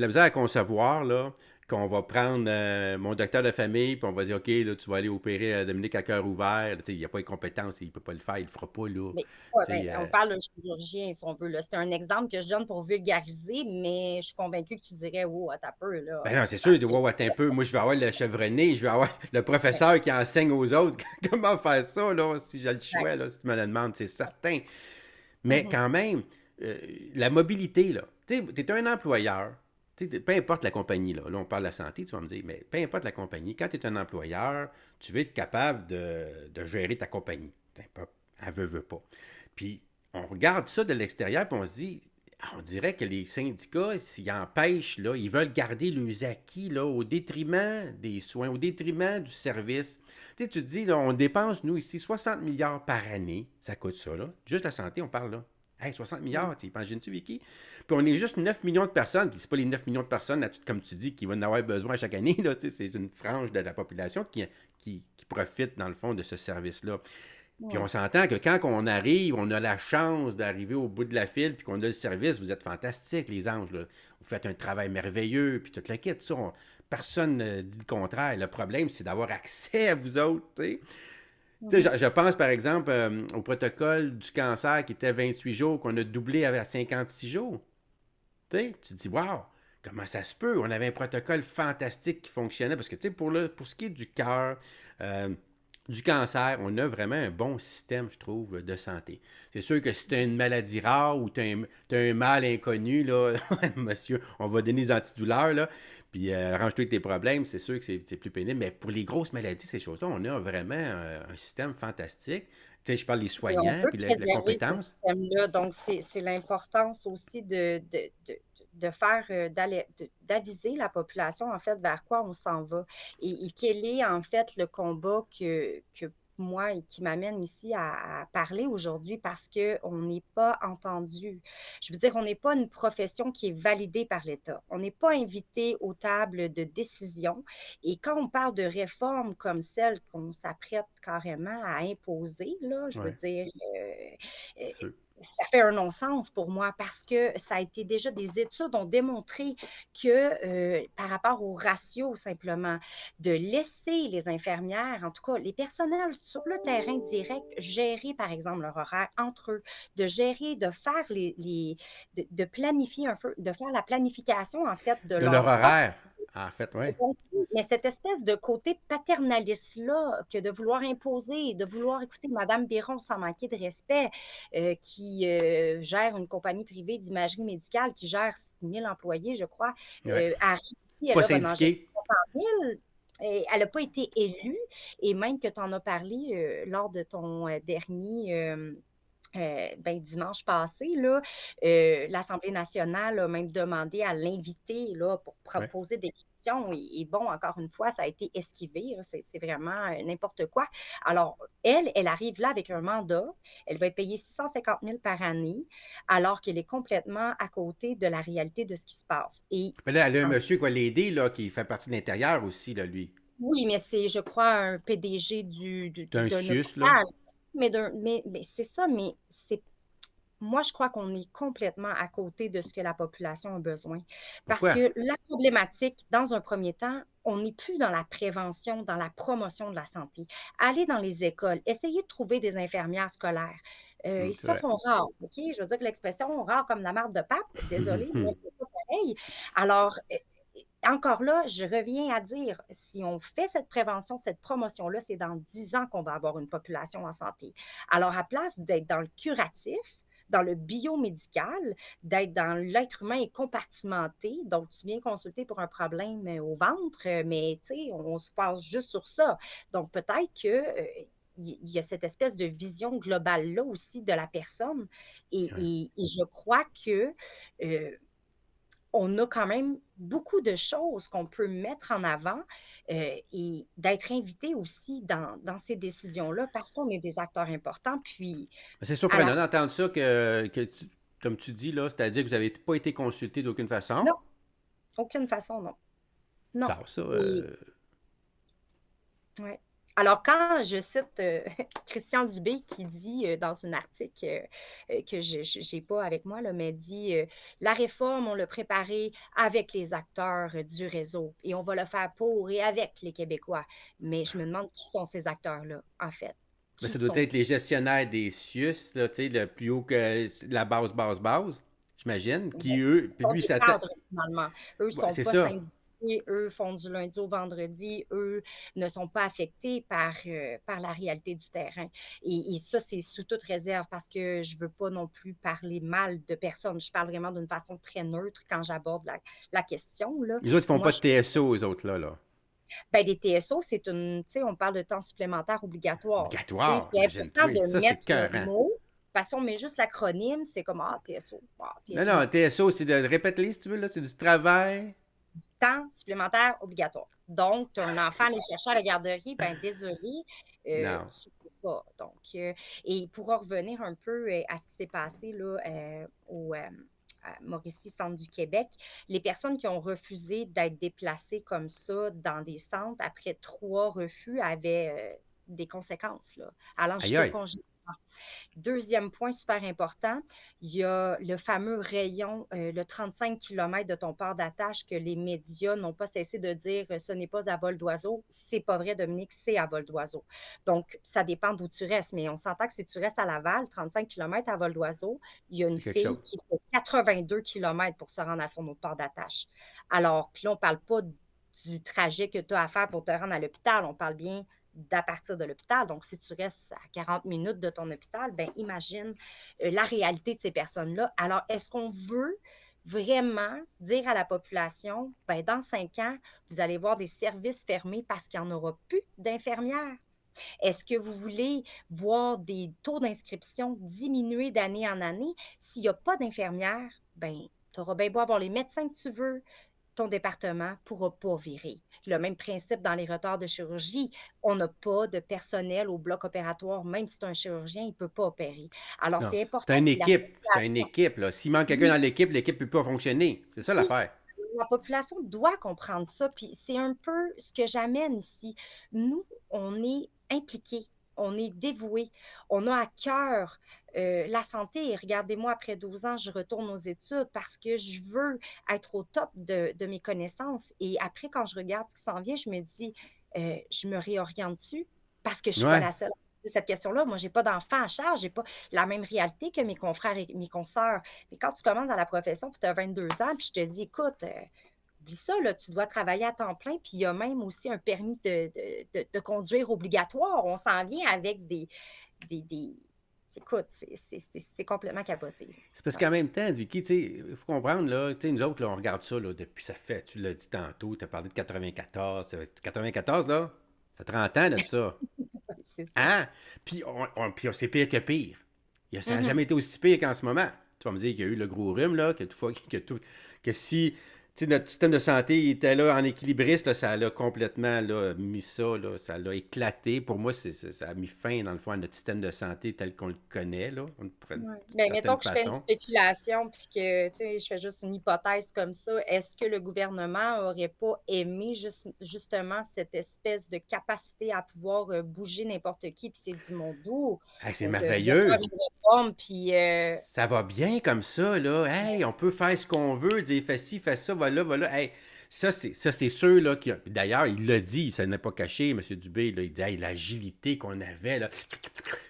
la misère à concevoir, là, qu'on va prendre mon docteur de famille, puis on va dire, OK, là, tu vas aller opérer Dominique à cœur ouvert. Tu sais, il n'y a pas les compétences, il peut pas le faire, il le fera pas, là. Mais, ouais, Tu ben, sais, on parle de chirurgien, si on veut, là. C'est un exemple que je donne pour vulgariser, mais je suis convaincue que tu dirais, oh, attends un peu, là. ben non, c'est sûr, Parce de que, wow, attends un peu. Moi, je vais avoir le chevronné, je vais avoir le professeur qui enseigne aux autres comment faire ça, là, si j'ai le ouais. choix, là, si tu me le demandes, c'est certain. Mais Mhm. quand même, la mobilité, là, tu es un employeur, peu importe la compagnie, là, on parle de la santé, tu vas me dire, mais peu importe la compagnie, quand tu es un employeur, tu veux être capable de gérer ta compagnie. Elle veut pas. Puis, on regarde ça de l'extérieur, puis on se dit, On dirait que les syndicats, s'ils empêchent, là, ils veulent garder leurs acquis là, au détriment des soins, au détriment du service. Tu sais, tu te dis, là, on dépense, nous, ici, 60 milliards par année. Ça coûte ça, là. Juste la santé, on parle là. Hey, 60 Mm. milliards, tu imagines-tu, Vicky? Puis on est juste 9 millions de personnes, puis c'est pas les 9 millions de personnes, comme tu dis, qui vont en avoir besoin chaque année, là, c'est une frange de la population qui profite, dans le fond, de ce service-là. Puis on Ouais. s'entend que quand on arrive, on a la chance d'arriver au bout de la file, puis qu'on a le service, vous êtes fantastiques, les anges. Là. Vous faites un travail merveilleux, puis toute la quête. Personne ne dit le contraire. Le problème, c'est d'avoir accès à vous autres. Tu sais, Mhm. je pense par exemple au protocole du cancer qui était 28 jours, qu'on a doublé à 56 jours. Tu sais, tu te dis, waouh, comment ça se peut? On avait un protocole fantastique qui fonctionnait. Parce que, tu sais, pour ce qui est du cœur, du cancer, on a vraiment un bon système, je trouve, de santé. C'est sûr que si tu as une maladie rare ou tu as un mal inconnu, là, monsieur, on va donner des antidouleurs, là, puis arrange-toi avec tes problèmes, c'est sûr que c'est plus pénible. Mais pour les grosses maladies, ces choses-là, on a vraiment un système fantastique. Tu sais, je parle des Et on soignants, veut puis la préserver ce compétence. système-là. Donc, c'est l'importance aussi de faire, d'aviser la population, en fait, vers quoi on s'en va. Et quel est, en fait, le combat que moi, qui m'amène ici à parler aujourd'hui parce qu'on n'est pas entendu. Je veux dire, on n'est pas une profession qui est validée par l'État. On n'est pas invité aux tables de décision. Et quand on parle de réformes comme celle qu'on s'apprête carrément à imposer, là, je veux Ouais, dire, euh, c'est sûr. ça fait un non-sens pour moi parce que ça a été déjà des études ont démontré que par rapport au ratio simplement de laisser les infirmières, en tout cas les personnels sur le terrain direct, gérer par exemple leur horaire entre eux, de gérer, de faire de planifier un peu, de faire la planification en fait de De leur leur propre. horaire, en fait, oui. Mais cette espèce de côté paternaliste-là, que de vouloir imposer, de vouloir écouter Madame Biron sans manquer de respect, qui gère une compagnie privée d'imagerie médicale, qui gère 1000 employés, je crois, Ouais. a réussi, elle Pas a en gérer syndiqué. 300 000. Et elle n'a pas été élue, et même que tu en as parlé lors de ton dernier ben, dimanche passé, là, l'Assemblée nationale a même demandé à l'inviter là, pour Ouais. proposer des questions. Et bon, encore une fois, ça a été esquivé. C'est vraiment n'importe quoi. Alors, elle arrive là avec un mandat. Elle va être payée 650 000 par année, alors qu'elle est complètement à côté de la réalité de ce qui se passe. Et Mais là, elle a un en- monsieur qui va l'aider, là, qui fait partie de l'intérieur aussi, là, lui. oui, mais c'est, je crois, un PDG C'est un d'un sus, là. hôpital. Mais c'est ça, mais c'est moi, je crois qu'on est complètement à côté de ce que la population a besoin. Parce Pourquoi? que la problématique, dans un premier temps, on n'est plus dans la prévention, dans la promotion de la santé. Aller dans les écoles, essayer de trouver des infirmières scolaires. Ils C'est se vrai. font rares, OK? Je veux dire que l'expression rare comme la marde de pape, désolée, mais c'est pas pareil. Alors, encore là, je reviens à dire, si on fait cette prévention, cette promotion-là, c'est dans 10 ans qu'on va avoir une population en santé. Alors, à place d'être dans le curatif, dans le biomédical, d'être dans l'être humain est compartimenté. Donc, tu viens consulter pour un problème au ventre, mais tu sais, on se passe juste sur ça. Donc, peut-être que il y a cette espèce de vision globale-là aussi de la personne. Ouais. Et je crois que on a quand même beaucoup de choses qu'on peut mettre en avant et d'être invité aussi dans ces décisions-là parce qu'on est des acteurs importants. Puis, C'est à la surprenant d'entendre ça comme tu dis, là, c'est-à-dire que vous n'avez pas été consulté d'aucune façon. non, aucune façon, non. Non. Ça, Et, ouais. Alors, quand je cite Christian Dubé qui dit dans un article que je n'ai pas avec moi, là, mais dit la réforme, on l'a préparée avec les acteurs du réseau et on va le faire pour et avec les Québécois. Mais je me demande qui sont ces acteurs-là, en fait. ben, Qui ça doit être sont-ils? les gestionnaires des CIUS, là, tu sais, le plus haut que la base, j'imagine, qui eux, Ils puis sont lui, des ça cadres, finalement. Eux ne ouais, sont c'est pas ça. syndiqués, eux font du lundi au vendredi, eux ne sont pas affectés par la réalité du terrain. Et ça, c'est sous toute réserve parce que je ne veux pas non plus parler mal de personne. Je parle vraiment d'une façon très neutre quand j'aborde la question, là. Les autres, ils font Moi, pas de TSO, les autres, là. ben, les TSO, c'est une, tu sais, on parle de temps supplémentaire obligatoire. Tu sais, Obligatoire, c'est important imagine-toi. de Ça, c'est mettre le écœurant. mot Parce qu'on met juste l'acronyme, c'est comme TSO. Non, non, Non, TSO, c'est de répéter si tu veux, là, c'est du travail. temps supplémentaire obligatoire. Donc, tu as un enfant à aller chercher à la garderie, ben désolé, Non. tu peux pas. Donc, et pour en revenir un peu à ce qui s'est passé là, au à Mauricie, centre du Québec, les personnes qui ont refusé d'être déplacées comme ça dans des centres, après 3 refus, avaient des conséquences, là, allant Aïe, jusqu'au aïe. congédiement. Deuxième point super important, il y a le fameux rayon, le 35 kilomètres de ton port d'attache que les médias n'ont pas cessé de dire ce n'est pas à vol d'oiseau. C'est pas vrai, Dominique, c'est à vol d'oiseau. Donc, ça dépend d'où tu restes, mais on s'entend que si tu restes à Laval, 35 kilomètres à vol d'oiseau, il y a une C'est quelque fille chose. qui fait 82 kilomètres pour se rendre à son autre port d'attache. Alors, puis là, on parle pas du trajet que tu as à faire pour te rendre à l'hôpital, on parle bien d'à partir de l'hôpital. Donc, si tu restes à 40 minutes de ton hôpital, ben imagine la réalité de ces personnes-là. Alors, est-ce qu'on veut vraiment dire à la population, ben dans 5 ans, vous allez voir des services fermés parce qu'il n'y en aura plus d'infirmières? Est-ce que vous voulez voir des taux d'inscription diminuer d'année en année? S'il n'y a pas d'infirmières, ben tu auras bien beau avoir les médecins que tu veux, ton département ne pourra pas virer. Le même principe dans les retards de chirurgie. On n'a pas de personnel au bloc opératoire, même si c'est un chirurgien, il ne peut pas opérer. Alors, Non, c'est c'est important une que la équipe. C'est une population, équipe, là. S'il manque quelqu'un oui, dans l'équipe ne peut pas fonctionner. C'est ça oui, l'affaire. la population doit comprendre ça. Puis c'est un peu ce que j'amène ici. Nous, on est impliqués, on est dévoués, on a à cœur la santé. Et regardez-moi, après 12 ans, je retourne aux études parce que je veux être au top de mes connaissances. Et après, quand je regarde ce qui s'en vient, je me dis, je me réoriente dessus parce que je ne suis pas Ouais. la seule à poser cette question-là. Moi, je n'ai pas d'enfant à charge, je n'ai pas la même réalité que mes confrères et mes consoeurs. Mais quand tu commences dans la profession, puis tu as 22 ans, puis je te dis, écoute, oublie ça, là, tu dois travailler à temps plein, puis il y a même aussi un permis de conduire obligatoire. On s'en vient avec des... Écoute, c'est complètement capoté. C'est parce Ouais. qu'en même temps, Vicky, tu sais, il faut comprendre, là, tu sais, nous autres, là, on regarde ça, là, depuis, ça fait, tu l'as dit tantôt, tu as parlé de 94, 94, là, ça fait 30 ans de ça. C'est ça. Hein? Puis c'est pire que pire. Ça n'a Mhm. jamais été aussi pire qu'en ce moment. Tu vas me dire qu'il y a eu le gros rhume, là, que si tu sais, notre système de santé était là en équilibriste, là, ça l'a complètement là, mis ça, là, ça l'a éclaté. Pour moi, ça a mis fin, dans le fond, à notre système de santé tel qu'on le connaît, là, d'une Ouais. Ben, mettons certaine que je fais une façon. spéculation, puis que, tu sais, je fais juste une hypothèse comme ça. Est-ce que le gouvernement aurait pas aimé justement cette espèce de capacité à pouvoir bouger n'importe qui, puis c'est dit, mon dos, Hey, c'est de faire merveilleux. une réforme, puis Ça va bien comme ça, là. Hey, on peut faire ce qu'on veut, dire fais ci, fais ça, voilà, voilà. Hey, ça c'est sûr, là. D'ailleurs, il l'a dit, ça n'est pas caché, M. Dubé, là. Il dit, hey, l'agilité qu'on avait, là,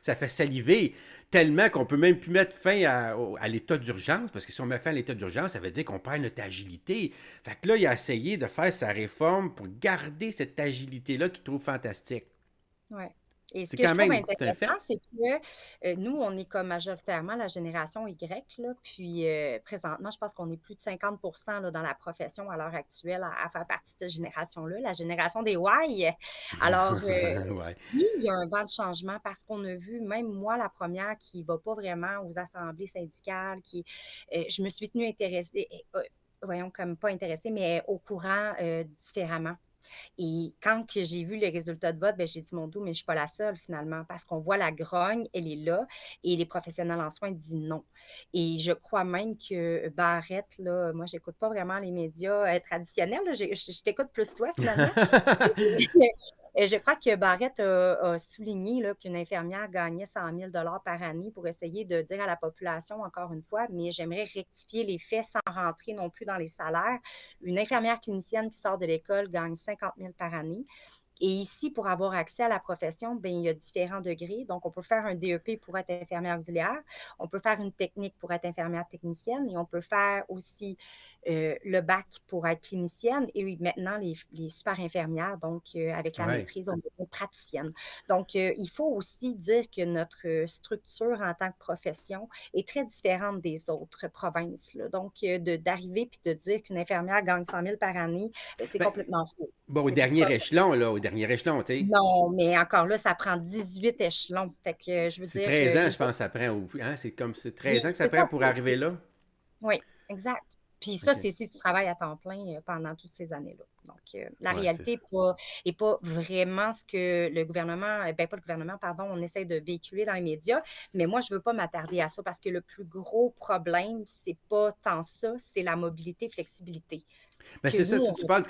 ça fait saliver tellement qu'on peut même plus mettre fin à l'état d'urgence, parce que si on met fin à l'état d'urgence, ça veut dire qu'on perd notre agilité. Fait que là, il a essayé de faire sa réforme pour garder cette agilité-là qu'il trouve fantastique. ouais. Et ce C'est que je quand trouve même, c'est un intéressant, fait. c'est que nous, on est comme majoritairement la génération Y, là, puis présentement, je pense qu'on est plus de 50 là, dans la profession à l'heure actuelle à faire partie de cette génération-là, la génération des Y. Alors, Ouais. oui, il y a un vent de changement parce qu'on a vu, même moi, la première qui ne va pas vraiment aux assemblées syndicales, je me suis tenue intéressée, voyons, comme pas intéressée, mais au courant différemment. Et quand que j'ai vu les résultats de vote, ben, j'ai dit, mon Dieu, mais je ne suis pas la seule finalement, parce qu'on voit la grogne, elle est là, et les professionnels en soins disent non. Et je crois même que Barrette, là, moi, j'écoute pas vraiment les médias traditionnels, là, je t'écoute plus toi finalement. Je crois que Barrette a souligné là, qu'une infirmière gagnait 100 000 par année pour essayer de dire à la population, encore une fois, mais j'aimerais rectifier les faits sans rentrer non plus dans les salaires. Une infirmière clinicienne qui sort de l'école gagne 50 000 par année. Et ici, pour avoir accès à la profession, bien, il y a différents degrés. Donc, on peut faire un DEP pour être infirmière auxiliaire, on peut faire une technique pour être infirmière technicienne et on peut faire aussi le bac pour être clinicienne et oui, maintenant les super infirmières, donc avec la Ouais. maîtrise, on devient praticienne. Donc, il faut aussi dire que notre structure en tant que profession est très différente des autres provinces. Là. Donc, d'arriver puis de dire qu'une infirmière gagne 100 000 par année, c'est Ben, complètement faux. bon, au C'est dernier pas échelon, là, au dernier échelon, tu sais. Non, mais encore là, ça prend 18 échelons. Fait que je veux C'est dire, 13 ans, il je faut pense, ça prend. Hein, c'est oui, 13 ans que ça c'est ça, prend pour arriver là. oui, exact. Puis ça, OK. c'est si tu travailles à temps plein, pendant toutes ces années-là. Donc, la Ouais, c'est réalité ça. est pas vraiment ce que le gouvernement, ben, pas le gouvernement, pardon, on essaie de véhiculer dans les médias, mais moi, je veux pas m'attarder à ça parce que le plus gros problème, c'est pas tant ça, c'est la mobilité, flexibilité. Ben Que c'est ça, nous, on quand tu parles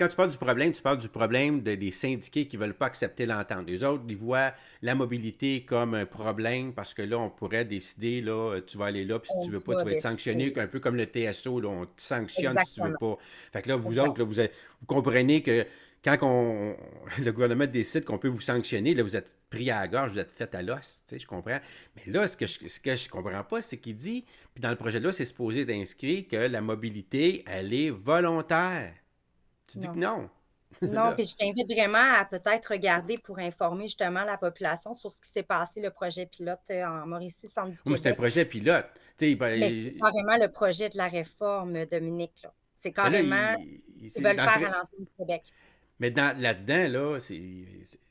tu parles du problème des syndiqués qui ne veulent pas accepter l'entente. Les autres, ils voient la mobilité comme un problème parce que là, on pourrait décider, là, tu vas aller là, puis si on tu veux pas, va tu vas être décider sanctionné, un peu comme le TSO, là, on te sanctionne si tu veux exactement, pas. Fait que là, vous exact. autres, là, vous comprenez que quand le gouvernement décide qu'on peut vous sanctionner, là, vous êtes pris à la gorge, vous êtes fait à l'os, tu sais, je comprends. Mais là, ce que je comprends pas, c'est qu'il dit, puis dans le projet de loi, c'est supposé d'inscrire que la mobilité, elle est volontaire. Tu dis que Non. non. Non, Là. puis je t'invite vraiment à peut-être regarder pour informer justement la population sur ce qui s'est passé, le projet pilote en Mauricie, centre du Oui, mais c'est un Québec. projet pilote. Tu sais, Mais c'est carrément le projet de la réforme, Dominique, là. C'est ben là, carrément, ils veulent faire à l'ensemble du Québec. mais là-dedans, là,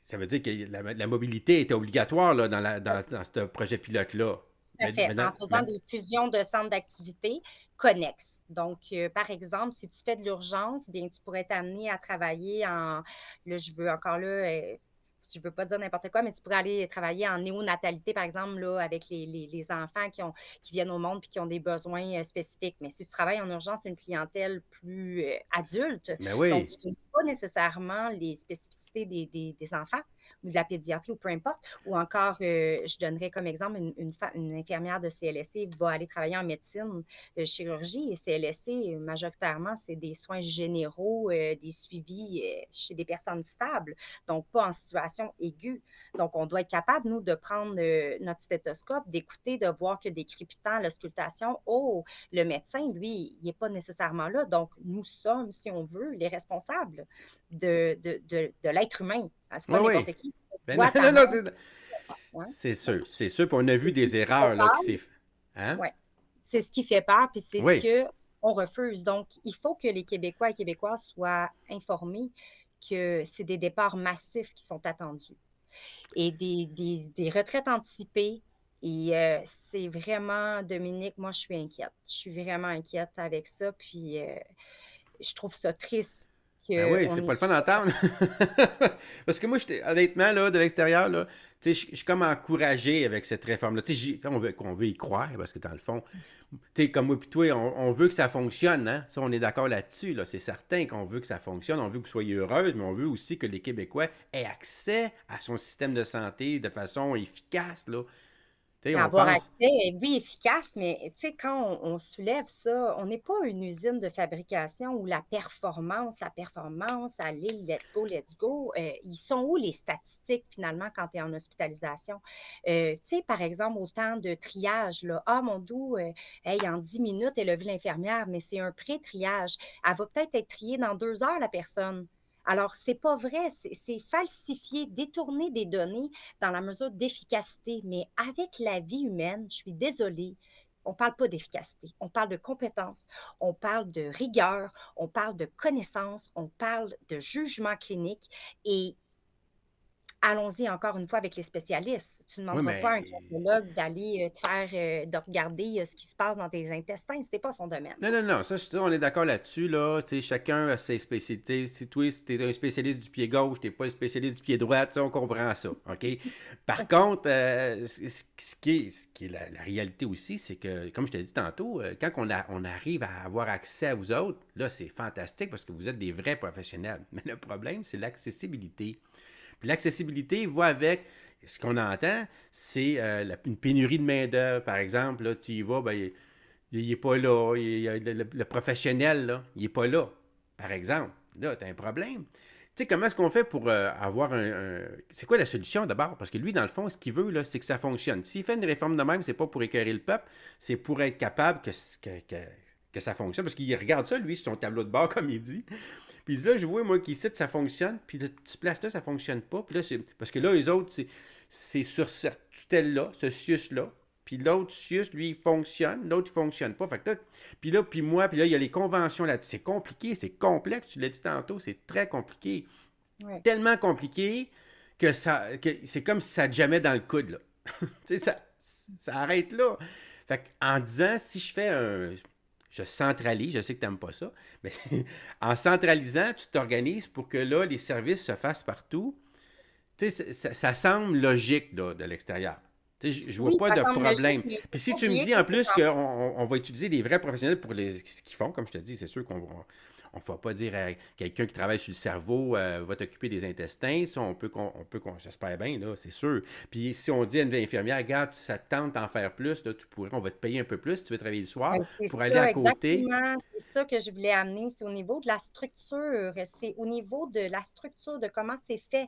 ça veut dire que la mobilité était obligatoire là, dans ce projet pilote-là. Tout à fait, en faisant des fusions de centres d'activité connexes. Donc, par exemple, si tu fais de l'urgence, bien, tu pourrais t'amener à travailler là, je veux encore là, je veux pas dire n'importe quoi, mais tu pourrais aller travailler en néonatalité, par exemple, là, avec les enfants qui viennent au monde puis qui ont des besoins spécifiques. Mais si tu travailles en urgence, c'est une clientèle plus adulte. Mais Donc, oui. tu ne connais pas nécessairement les spécificités des enfants ou de la pédiatrie ou peu importe. Ou encore, je donnerais comme exemple une infirmière de CLSC va aller travailler en médecine, chirurgie et CLSC, majoritairement, c'est des soins généraux, des suivis chez des personnes stables, donc pas en situation aiguë. Donc, on doit être capable, nous, de prendre notre stéthoscope, d'écouter, de voir que des crépitants, l'auscultation, oh, le médecin, lui, il n'est pas nécessairement là. Donc, nous sommes, si on veut, les responsables de l'être humain. C'est Oui, pas oui. n'importe qui. Ben non, Doit ta non, main, non, hein? c'est Donc, sûr. C'est sûr. Puis on a vu c'est ce des qui fait erreurs là, peur. qui s'est. Hein? Ouais. C'est ce qui fait peur, puis c'est ce Oui. que on refuse. Donc, il faut que les Québécois et Québécoises soient informés que c'est des départs massifs qui sont attendus et des retraites anticipées. Et c'est vraiment, Dominique, moi, je suis inquiète. Je suis vraiment inquiète avec ça. Puis, je trouve ça triste Ben oui, qu'on c'est ait pas le su. fun d'entendre. Parce que moi, honnêtement, là, de l'extérieur, là, tu sais, je suis comme encouragé avec cette réforme-là. Tu sais, on veut y croire, parce que dans le fond, tu sais, comme moi et toi, on veut que ça fonctionne, hein? Ça, on est d'accord là-dessus, là. C'est certain qu'on veut que ça fonctionne, on veut que vous soyez heureuse, mais on veut aussi que les Québécois aient accès à son système de santé de façon efficace, là. Tu sais, on Avoir pense. accès, oui, efficace, mais tu sais, quand on soulève ça, on n'est pas une usine de fabrication où la performance, allez, let's go. Ils sont où les statistiques finalement quand tu es en hospitalisation? Tu sais, par exemple, au temps de triage, là, ah mon doux, hey, en 10 minutes, elle a vu l'infirmière, mais c'est un pré-triage. Elle va peut-être être triée dans 2 heures, la personne. Alors, c'est pas vrai, c'est falsifier, détourner des données dans la mesure d'efficacité. Mais avec la vie humaine, je suis désolée, on ne parle pas d'efficacité, on parle de compétence, on parle de rigueur, on parle de connaissance, on parle de jugement clinique et allons-y encore une fois avec les spécialistes. Tu ne Oui, demanderas pas à un mais cardiologue d'aller te faire, de regarder ce qui se passe dans tes intestins, ce n'est pas son domaine. non, non, non, ça, on est d'accord là-dessus, là. Tu sais, chacun a ses spécialités. Si toi, si t'es un spécialiste du pied gauche, t'es pas un spécialiste du pied droit, ça, on comprend ça, OK? Par contre, ce qui est la réalité aussi, c'est que, comme je t'ai dit tantôt, quand on arrive à avoir accès à vous autres, là, c'est fantastique parce que vous êtes des vrais professionnels. Mais le problème, c'est l'accessibilité. Puis l'accessibilité va avec, ce qu'on entend, c'est une pénurie de main-d'œuvre. Par exemple, là, tu y vas, ben, il n'est pas là. Le professionnel, là, il n'est pas là. Par exemple, là, tu as un problème. Tu sais, comment est-ce qu'on fait pour avoir C'est quoi la solution d'abord? Parce que lui, dans le fond, ce qu'il veut, là, c'est que ça fonctionne. S'il fait une réforme de même, c'est pas pour écœurer le peuple, c'est pour être capable que ça fonctionne. Parce qu'il regarde ça, lui, sur son tableau de bord, comme il dit. Puis il dit là, je vois, moi, qu'ici, ça fonctionne. Puis de cette place-là, ça fonctionne pas. Puis là, parce que là, les autres, c'est sur cette tutelle-là, ce CIUS-là. Puis l'autre CIUS, lui, il fonctionne. L'autre, il fonctionne pas. Fait que puis là, il y a les conventions là. C'est compliqué, c'est complexe. Tu l'as dit tantôt, c'est très compliqué. Ouais. tellement compliqué que c'est comme si ça te jamais dans le coude, là. Tu sais, ça arrête là. Fait en disant, si je fais un. Je centralise, je sais que tu n'aimes pas ça, mais en centralisant, tu t'organises pour que là, les services se fassent partout. Tu sais, ça semble logique là, de l'extérieur. Tu sais, je vois Oui, pas ça de semble logique, problème. mais il Puis faut si pas tu me oublier dis que en c'est plus quand qu'on va utiliser des vrais professionnels pour ce qu'ils font, comme je te dis, c'est sûr qu'on ne va pas dire à quelqu'un qui travaille sur le cerveau va t'occuper des intestins. Ça, j'espère bien, là, c'est sûr. Puis si on dit à une infirmière, regarde, ça te tente d'en faire plus, là, on va te payer un peu plus si tu veux travailler le soir ben, c'est pour aller à ça, côté. exactement. C'est ça que je voulais amener. C'est au niveau de la structure. C'est au niveau de la structure, de comment c'est fait.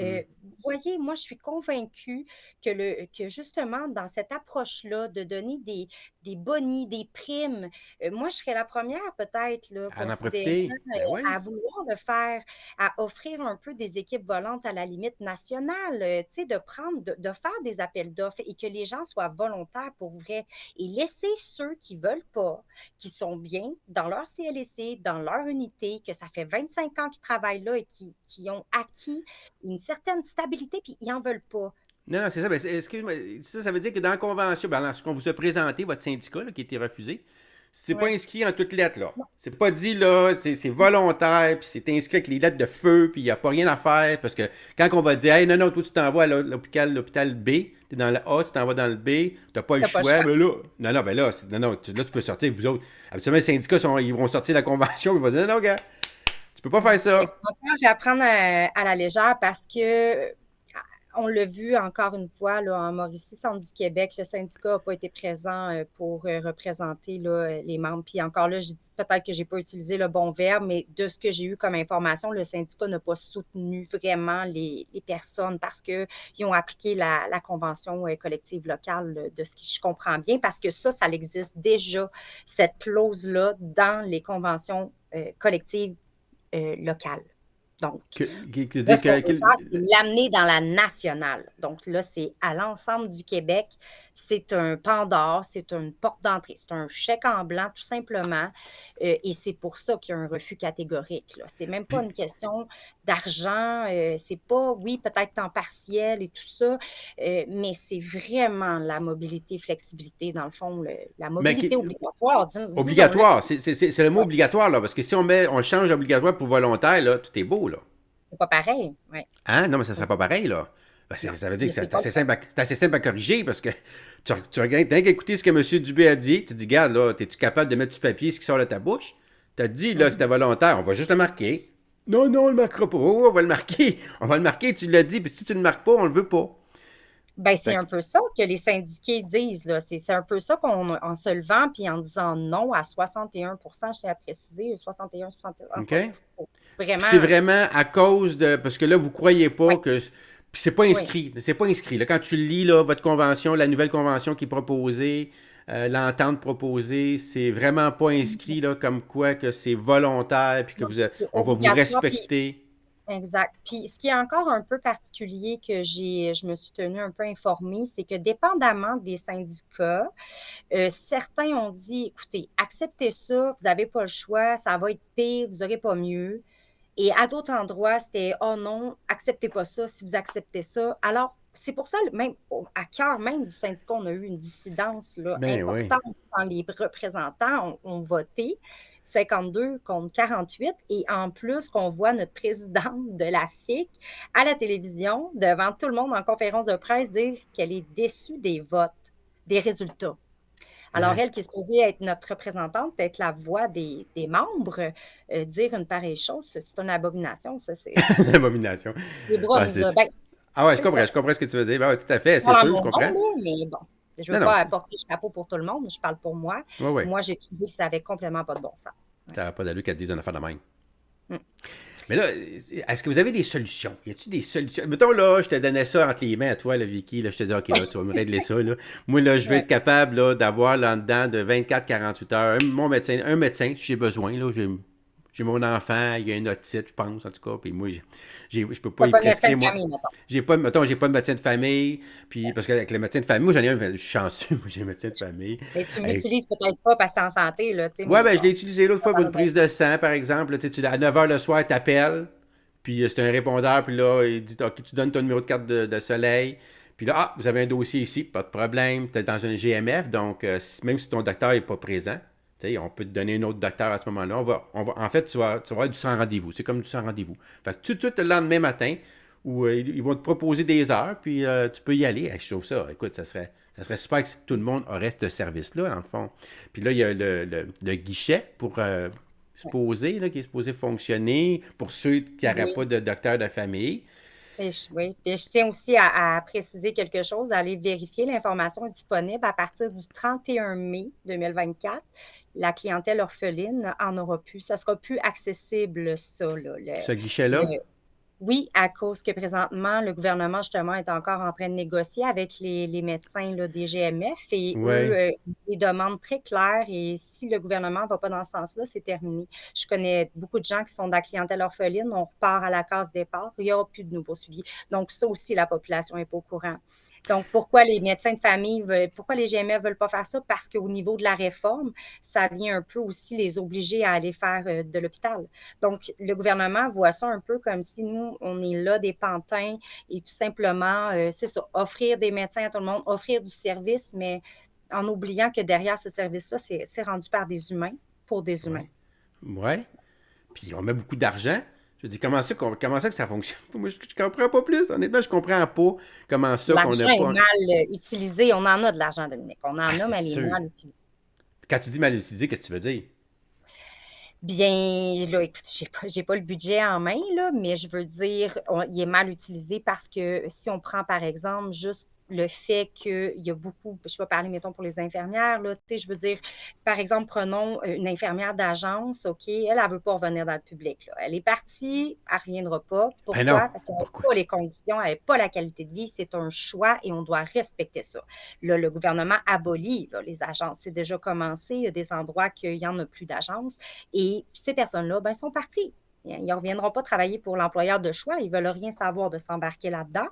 Hmm. Vous voyez, moi, je suis convaincue que justement, dans cette approche-là, de donner des bonis, des primes, moi, je serais la première, peut-être, là, À en considérant profiter. Ben oui. à vouloir le faire, à offrir un peu des équipes volantes à la limite nationale, tu sais, de faire des appels d'offres et que les gens soient volontaires pour vrai et laisser ceux qui ne veulent pas, qui sont bien dans leur CLSC, dans leur unité, que ça fait 25 ans qu'ils travaillent là et qui ont acquis une certaine stabilité, puis ils n'en veulent pas. Non, non, c'est ça. Ben, excuse-moi, ça veut dire que dans la convention, ben, lorsqu'on vous a présenté votre syndicat là, qui a été refusé, c'est pas Ouais. inscrit en toutes lettres, là. C'est pas dit, là, c'est volontaire, puis c'est inscrit avec les lettres de feu, puis il n'y a pas rien à faire, parce que quand on va dire, hey, non, non, toi, tu t'en vas à l'hôpital B, t'es dans le A, tu t'en vas dans le B, t'as pas le T'as pas le choix, choix. ben là, non, non, ben là, non, non, là, tu peux sortir, vous autres. Habituellement, les syndicats, ils vont sortir de la convention, ils vont dire, non, non, gars, tu peux pas faire Mais ça. c'est encore à prendre à la légère parce que on l'a vu encore une fois là, en Mauricie, Centre du Québec, le syndicat n'a pas été présent pour représenter là, les membres. Puis encore là, je dis peut-être que je n'ai pas utilisé le bon verbe, mais de ce que j'ai eu comme information, le syndicat n'a pas soutenu vraiment les personnes parce qu'ils ont appliqué la convention collective locale, de ce que je comprends bien, parce que ça existe déjà, cette clause-là, dans les conventions collectives locales. Donc, Qui là, dit ce qu'on que, veut faire, c'est l'amener dans la nationale. Donc là, c'est à l'ensemble du Québec. C'est un Pandore, c'est une porte d'entrée, c'est un chèque en blanc, tout simplement. Et c'est pour ça qu'il y a un refus catégorique. Là. C'est même pas une question d'argent. C'est pas, oui, peut-être temps partiel et tout ça, mais c'est vraiment la mobilité, flexibilité, dans le fond, la mais mobilité obligatoire, disons-le. obligatoire, c'est le mot obligatoire, là, parce que si on change d'obligatoire pour volontaire, là, tout est beau, là. C'est pas pareil. Ouais. Hein? Non, mais ça serait pas pareil, là. Ben, Non, ça veut dire mais que c'est pas le cas. c'est assez simple à corriger, parce que tu regardes, t'as qu'à écouter ce que M. Dubé a dit, tu dis, regarde, là, es-tu capable de mettre du papier ce qui sort de ta bouche? Tu as dit, là, que c'était volontaire, on va juste le marquer. Non, non, on le marquera pas. Oh, on va le marquer. On va le marquer, tu l'as dit, puis si tu ne le marques pas, on le veut pas. Ben, c'est Fait un que, peu ça que les syndiqués disent, là. C'est un peu ça en se levant puis en disant non à 61%, je tiens à préciser, 61, 61, OK? enfin, Puis c'est vraiment, vraiment à cause de. Parce que là, vous croyez oui, pas que. Puis c'est pas oui. inscrit. C'est pas inscrit. Là, quand tu lis là, votre convention, la nouvelle convention qui est proposée, l'entente proposée, c'est vraiment pas inscrit là, comme quoi que c'est volontaire puis que Non, c'est on va vous obligatoire. Puis respecter. exact. Puis ce qui est encore un peu particulier que je me suis tenue un peu informée, c'est que dépendamment des syndicats, certains ont dit, écoutez, acceptez ça, vous n'avez pas le choix, ça va être pire, vous n'aurez pas mieux. Et à d'autres endroits, c'était, oh non, acceptez pas ça si vous acceptez ça. Alors, c'est pour ça, même à cœur même du syndicat, on a eu une dissidence là, Ben oui. importante quand les représentants ont voté 52 contre 48. Et en plus, qu'on voit notre présidente de la FIC à la télévision, devant tout le monde en conférence de presse, dire qu'elle est déçue des votes, des résultats. Alors, Ouais. elle, qui est supposée être notre représentante, peut être la voix des membres, dire une pareille chose, c'est une abomination. Ça, c'est L'abomination. les bras Ouais, nous a. Ben, Ah ouais, c'est ça. je comprends ce que tu veux dire. Ben ouais, tout à fait, c'est Pas dans sûr, je mon comprends. nom, là, mais bon, je ne Non, veux non, pas apporter le chapeau pour tout le monde, je parle pour moi. ouais, ouais. Moi, j'ai trouvé que ça n'avait complètement pas de bon sens. Ouais. Ça n'a pas d'allure qu'elle te dise une affaire de même. Mm. Mais là, est-ce que vous avez des solutions? Y a-t-il des solutions? Mettons là, je te donnais ça entre les mains à toi, là, Vicky. Là, je te dis, OK, là, tu vas me régler ça. Là. Moi, là, je vais Ouais. être capable là, d'avoir là dedans de 24-48 heures un médecin, si j'ai besoin. Là, j'ai mon enfant, il y a une otite, je pense, en tout cas. Puis moi, je peux pas T'as y pas de médecin prescrire, de moi. famille, mettons. J'ai pas de médecin de famille. Puis, parce qu'avec le médecin de famille, moi, j'en ai un, je suis chanceux. Moi, j'ai un médecin de famille. Mais tu Hey, l'utilises peut-être pas parce que tu es en santé, là, tu sais, ouais, mais ben, je bon, l'ai utilisé l'autre ça fois pour va une bien. prise de sang, par exemple. Là, tu sais, à 9 h le soir, t'appelles. Puis c'est un répondeur, puis là, il dit, OK, tu donnes ton numéro de carte de soleil. Puis là, vous avez un dossier ici, pas de problème. Tu es dans un GMF, donc même si ton docteur n'est pas présent, on peut te donner un autre docteur à ce moment-là. En fait, tu vas avoir du sans rendez-vous. C'est comme du sans rendez-vous. Fait que tout de suite, le lendemain matin, où ils vont te proposer des heures, puis tu peux y aller. Hey, je trouve ça, écoute, ça serait super que tout le monde aurait ce service-là, en fond. Puis là, il y a le guichet pour se poser, là, qui est supposé fonctionner pour ceux qui n'auraient Oui. pas de docteur de famille. Oui, puis je tiens aussi à préciser quelque chose, à aller vérifier. L'information est disponible à partir du 31 mai 2024. La clientèle orpheline en aura plus. Ça sera plus accessible, ça, là. Ce guichet-là, Oui, à cause que présentement, le gouvernement, justement, est encore en train de négocier avec les médecins là, des GMF et eux, ouais. des demandes très claires et si le gouvernement ne va pas dans ce sens-là, c'est terminé. Je connais beaucoup de gens qui sont de la clientèle orpheline, on repart à la case départ, il n'y aura plus de nouveaux suivis. Donc, ça aussi, la population n'est pas au courant. Donc, pourquoi les médecins de famille, pourquoi les GMF ne veulent pas faire ça? Parce qu'au niveau de la réforme, ça vient un peu aussi les obliger à aller faire de l'hôpital. Donc, le gouvernement voit ça un peu comme si nous, on est là des pantins et tout simplement, c'est ça, offrir des médecins à tout le monde, offrir du service, mais en oubliant que derrière ce service-là, c'est rendu par des humains pour des humains. Ouais. Ouais. Puis on met beaucoup d'argent. Je dis, comment ça que ça fonctionne? Moi, je comprends pas plus. Honnêtement, je comprends pas comment ça qu'on L'argent n'a est pas. mal utilisé. On en a de l'argent, Dominique. On en Ah, a, c'est mais elle est sûr. mal utilisée. Quand tu dis mal utilisé, qu'est-ce que tu veux dire? Bien, là, écoute, j'ai pas le budget en main, là, mais je veux dire, il est mal utilisé parce que si on prend, par exemple, juste le fait qu'il y a beaucoup, je vais parler, mettons, pour les infirmières, là, tu sais, je veux dire, par exemple, prenons une infirmière d'agence, OK, elle veut pas revenir dans le public, là. Elle est partie, elle reviendra pas. Ben non. Pourquoi? Parce qu'elle n'a Pourquoi? pas les conditions, elle n'a pas la qualité de vie, c'est un choix et on doit respecter ça. Là, le gouvernement abolit là, les agences. C'est déjà commencé, il y a des endroits qu'il n'y en a plus d'agences. Et ces personnes-là, ben, sont parties. Ils ne reviendront pas travailler pour l'employeur de choix. Ils ne veulent rien savoir de s'embarquer là-dedans.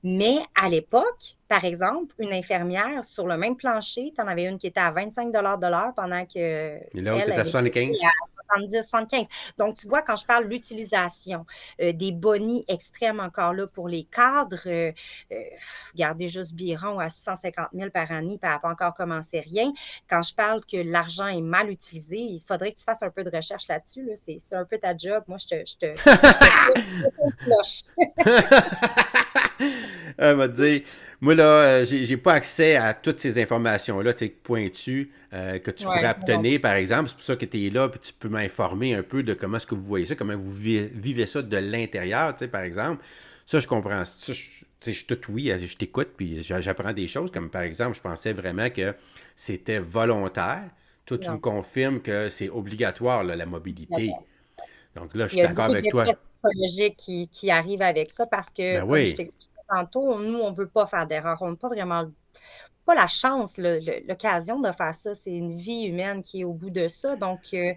Mais à l'époque, par exemple, une infirmière sur le même plancher, tu en avais une qui était à 25 de l'heure pendant qu'elle, Et l'autre elle est à était payée 75. à 70, 75. Donc, tu vois, quand je parle de l'utilisation, des bonis extrêmes encore là pour les cadres, regardez juste Biron à 650 000 par année, puis elle n'a pas encore commencé rien. Quand je parle que l'argent est mal utilisé, il faudrait que tu fasses un peu de recherche là-dessus. Là. C'est un peu ta job. Moi, je te cloche. Elle m'a dit, moi là, j'ai pas accès à toutes ces informations-là, tu sais, pointues, que tu pourrais Ouais, non. obtenir, par exemple. C'est pour ça que tu es là, puis tu peux m'informer un peu de comment est-ce que vous voyez ça, comment vous vivez ça de l'intérieur, tu sais, par exemple. Ça, je comprends. Ça, tu sais, je tout oui, je t'écoute, puis j'apprends des choses, comme par exemple, je pensais vraiment que c'était volontaire. Toi, tu me Non. confirmes que c'est obligatoire, là, la mobilité. Donc là, je Il suis y a d'accord beaucoup de avec toi. détresse psychologique qui arrive avec ça parce que, Ben comme je oui. t'expliquais tantôt, nous, on ne veut pas faire d'erreur. On n'a pas vraiment pas la chance, l'occasion de faire ça. C'est une vie humaine qui est au bout de ça. Donc, c'est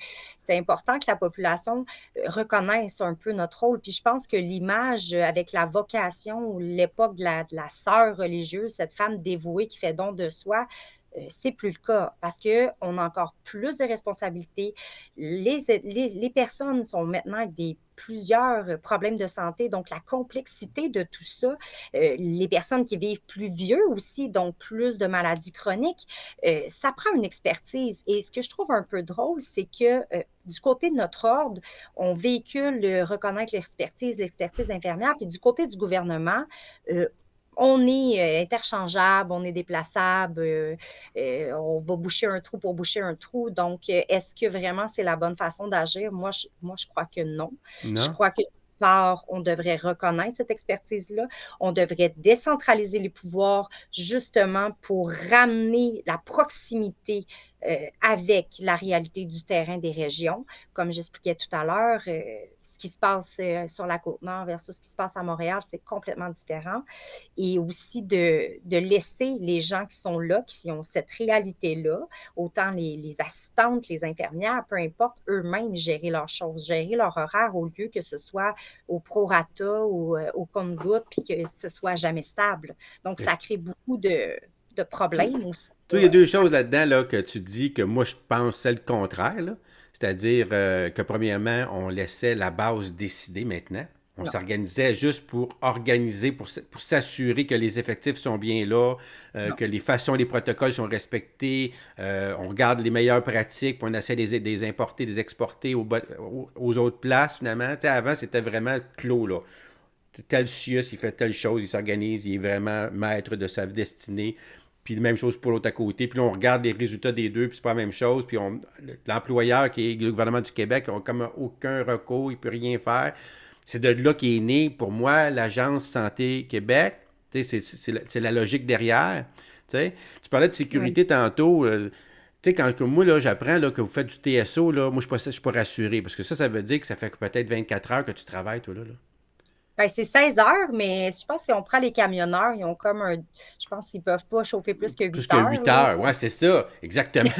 important que la population reconnaisse un peu notre rôle. Puis je pense que l'image avec la vocation ou l'époque de la sœur religieuse, cette femme dévouée qui fait don de soi, c'est plus le cas parce qu'on a encore plus de responsabilités. Les personnes sont maintenant avec plusieurs problèmes de santé, donc la complexité de tout ça, les personnes qui vivent plus vieux aussi, donc plus de maladies chroniques, ça prend une expertise. Et ce que je trouve un peu drôle, c'est que du côté de notre ordre, on véhicule reconnaître l'expertise infirmière, puis du côté du gouvernement, on est interchangeable, on est déplaçable, on va boucher un trou pour boucher un trou. Donc, est-ce que vraiment c'est la bonne façon d'agir? Moi, je crois que non. Je Non? crois que d'une part, on devrait reconnaître cette expertise-là. On devrait décentraliser les pouvoirs justement pour ramener la proximité avec la réalité du terrain des régions. Comme j'expliquais tout à l'heure, ce qui se passe sur la Côte-Nord versus ce qui se passe à Montréal, c'est complètement différent. Et aussi de laisser les gens qui sont là, qui ont cette réalité-là, autant les assistantes, les infirmières, peu importe, eux-mêmes gérer leurs choses, gérer leur horaire au lieu que ce soit au prorata ou au compte-gouttes, puis que ce soit jamais stable. Donc, ça crée beaucoup de Toi, problèmes aussi. il y a deux choses là-dedans là, que tu dis que moi, je pense c'est le contraire. Là. C'est-à-dire que, premièrement, on laissait la base décider maintenant. On Non. s'organisait juste pour organiser, pour s'assurer que les effectifs sont bien là, Non. que les façons, les protocoles sont respectés. On regarde les meilleures pratiques, puis on essaie de les importer, de les exporter aux autres places, finalement. Tu sais, avant, c'était vraiment clos, là. Tel CIUS, il fait telle chose, il s'organise, il est vraiment maître de sa destinée. Puis la même chose pour l'autre à côté. Puis là, on regarde les résultats des deux, puis c'est pas la même chose. Puis l'employeur, qui est le gouvernement du Québec, n'a comme aucun recours, il peut rien faire. C'est de là qu'est né, pour moi, l'Agence Santé Québec. C'est la logique derrière. T'sais. Tu parlais de Oui. sécurité tantôt. Tu sais, quand moi, là, j'apprends là, que vous faites du TSO, là, moi, je suis pas rassuré. Parce que ça veut dire que ça fait peut-être 24 heures que tu travailles, toi, là. Ben, c'est 16 heures, mais je pense que si on prend les camionneurs, ils ont comme un. Je pense qu'ils ne peuvent pas chauffer plus que Plus 8 que heures, 8 là. heures. Ouais, c'est ça. Exactement.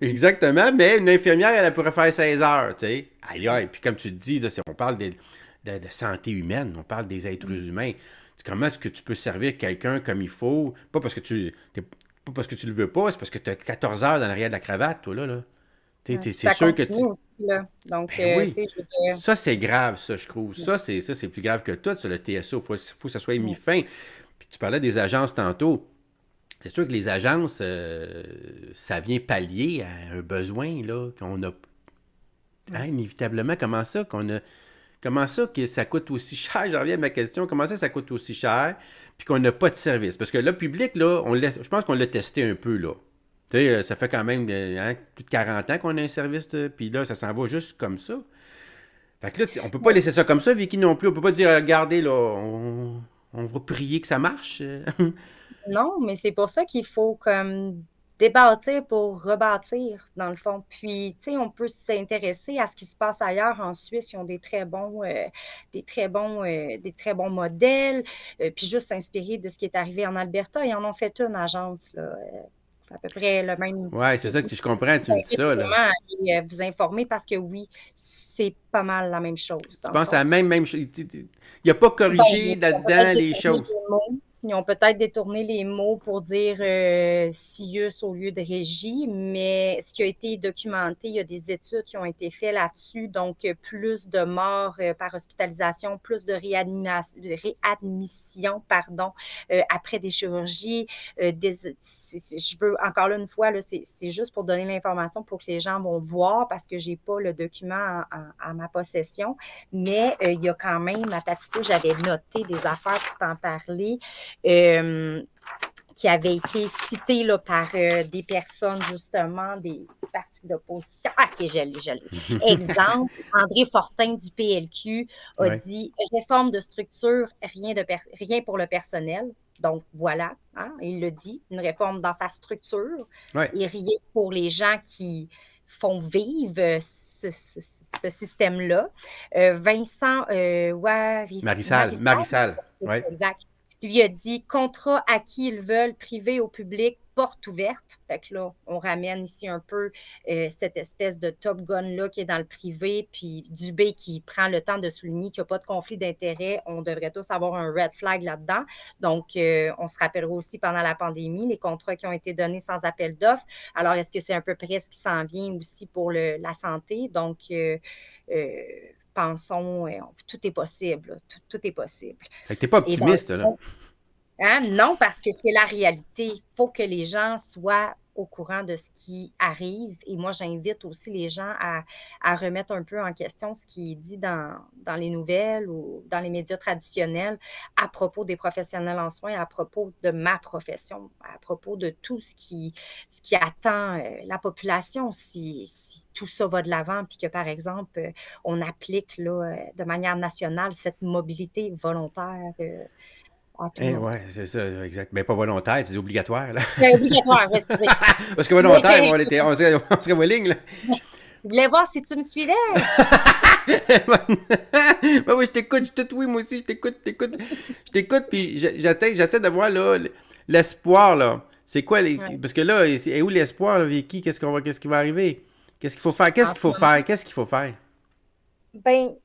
Exactement. Mais une infirmière, elle pourrait faire 16 heures, tu sais. Aïe, aïe. Puis comme tu te dis, là, on parle de santé humaine, on parle des êtres humains. Comment est-ce que tu peux servir quelqu'un comme il faut? Pas parce que tu le veux pas, c'est parce que tu as 14 heures dans l'arrière de la cravate, toi, là. Ouais. Puis C'est ça sûr que continue tu. aussi, là. Donc, Ben tu oui. sais, je veux dire, Ça, c'est c'est grave, ça, je trouve. ouais. Ça, c'est plus grave que tout, ça, le TSO. Faut que ça soit mis Ouais. fin. Puis tu parlais des agences tantôt. C'est sûr que les agences, ça vient pallier à un besoin là, qu'on a Ouais. inévitablement. Comment ça que ça coûte aussi cher? J'en reviens à ma question. Comment ça coûte aussi cher puis qu'on n'a pas de service? Parce que le public, là, je pense qu'on l'a testé un peu, là. Tu sais, ça fait quand même plus de 40 ans qu'on a un service, puis là, ça s'en va juste comme ça. Fait que là, on peut pas laisser ça comme ça, Vicky, non plus. On peut pas dire, regardez, là, on va prier que ça marche. Non, mais c'est pour ça qu'il faut comme débâtir pour rebâtir, dans le fond. Puis, tu sais, on peut s'intéresser à ce qui se passe ailleurs. En Suisse, ils ont des très bons modèles. Puis juste s'inspirer de ce qui est arrivé en Alberta. Ils en ont fait une agence, là, à peu près le même. Ouais, c'est ça que je comprends, Je tu vous me dis invite ça, là. vraiment à aller vous informer parce que oui, c'est pas mal la même chose, Tu dans le penses à fond. la même chose. Il n'y a pas Ben, corrigé ils ont peut-être là-dedans les détourné choses. les mots. Ils ont peut-être détourné les mots pour dire CIUS au lieu de régie, mais ce qui a été documenté, il y a des études qui ont été faites là-dessus, donc plus de morts par hospitalisation, plus de réadmission, pardon, après des chirurgies. Je veux, encore là, une fois, là, c'est juste pour donner l'information pour que les gens vont voir, parce que j'ai pas le document à ma possession, mais il y a quand même, à Tatico, j'avais noté des affaires pour t'en parler, qui avaient été citées là, par des personnes, justement, des partis d'opposition. Ah, OK, je l'ai. Exemple, André Fortin du PLQ a Ouais, dit « Réforme de structure, rien pour le personnel ». Donc, voilà, hein, il le dit, une réforme dans sa structure ouais. et rien pour les gens qui font vivre ce système-là. Vincent Marissal, Marissal. Ouais. exact, lui a dit contrat à qui ils veulent, privé au public, porte ouverte. Fait que là, on ramène ici un peu cette espèce de Top Gun-là qui est dans le privé, puis Dubé qui prend le temps de souligner qu'il n'y a pas de conflit d'intérêts. On devrait tous avoir un red flag là-dedans. Donc, on se rappellera aussi pendant la pandémie, les contrats qui ont été donnés sans appel d'offres. Alors, est-ce que c'est à peu près ce qui s'en vient aussi pour la santé? Donc, pensons, tout est possible. Tout est possible. Fait que t'es pas Et dans le optimiste, là. fond, hein, non, parce que c'est la réalité. Il faut que les gens soient au courant de ce qui arrive. Et moi, j'invite aussi les gens à remettre un peu en question ce qui est dit dans les nouvelles ou dans les médias traditionnels à propos des professionnels en soins, à propos de ma profession, à propos de tout ce qui attend la population si tout ça va de l'avant, puis que, par exemple, on applique là, de manière nationale cette mobilité volontaire à tout le monde. Ouais, c'est ça, exact. Mais pas volontaire, c'est obligatoire, là. C'est obligatoire, excusez. Parce que Mais volontaire, on serait willing, là. je voulais voir si tu me suivais. Ben oui, je t'écoute, oui, moi aussi, je t'écoute, puis j'essaie de voir, là, l'espoir, là. C'est quoi, Ouais. parce que là, est où l'espoir, là, Vicky? Qu'est-ce qui va arriver? Qu'est-ce qu'il faut faire? En ce moment, Qu'est-ce qu'il faut faire? ben,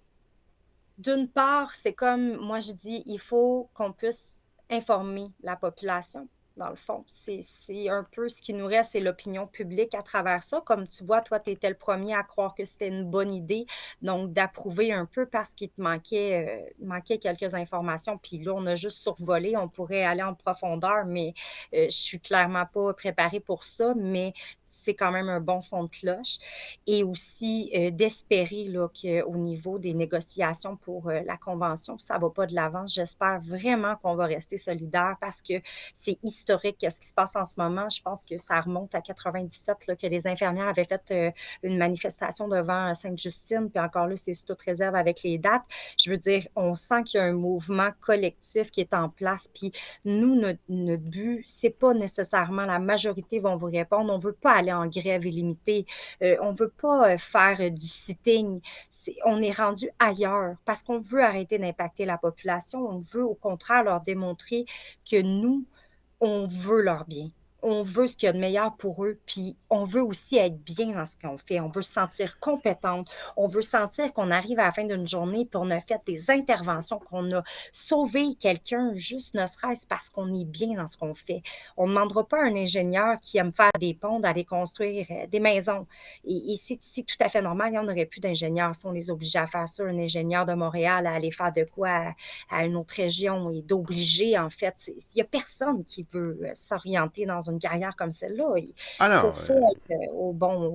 d'une part, c'est comme moi je dis, il faut qu'on puisse informer la population. dans le fond. C'est un peu ce qui nous reste, c'est l'opinion publique à travers ça. Comme tu vois, toi, tu étais le premier à croire que c'était une bonne idée, donc d'approuver un peu parce qu'il te manquait quelques informations. Puis là, on a juste survolé, on pourrait aller en profondeur, mais je suis clairement pas préparée pour ça, mais c'est quand même un bon son de cloche. Et aussi d'espérer là, qu'au niveau des négociations pour la convention, ça va pas de l'avant. J'espère vraiment qu'on va rester solidaire parce que c'est historique ce qui se passe en ce moment. Je pense que ça remonte à 97 là, que les infirmières avaient fait une manifestation devant Sainte-Justine, puis encore là, c'est sous toute réserve avec les dates. Je veux dire, on sent qu'il y a un mouvement collectif qui est en place, puis nous, notre but, c'est pas nécessairement la majorité vont vous répondre. On veut pas aller en grève illimitée. On veut pas faire du sitting. On est rendu ailleurs parce qu'on veut arrêter d'impacter la population. On veut au contraire leur démontrer que nous, on veut leur bien. On veut ce qu'il y a de meilleur pour eux, puis on veut aussi être bien dans ce qu'on fait. On veut se sentir compétente. On veut sentir qu'on arrive à la fin d'une journée, puis on a fait des interventions, qu'on a sauvé quelqu'un, juste ne serait-ce parce qu'on est bien dans ce qu'on fait. On ne demandera pas à un ingénieur qui aime faire des ponts d'aller construire des maisons. Et c'est tout à fait normal. Il n'y en aurait plus d'ingénieurs si on les obligeait à faire ça. Un ingénieur de Montréal à aller faire de quoi à une autre région et d'obliger, en fait. Il n'y a personne qui veut s'orienter dans une carrière comme celle-là. Il Ah non, faut être au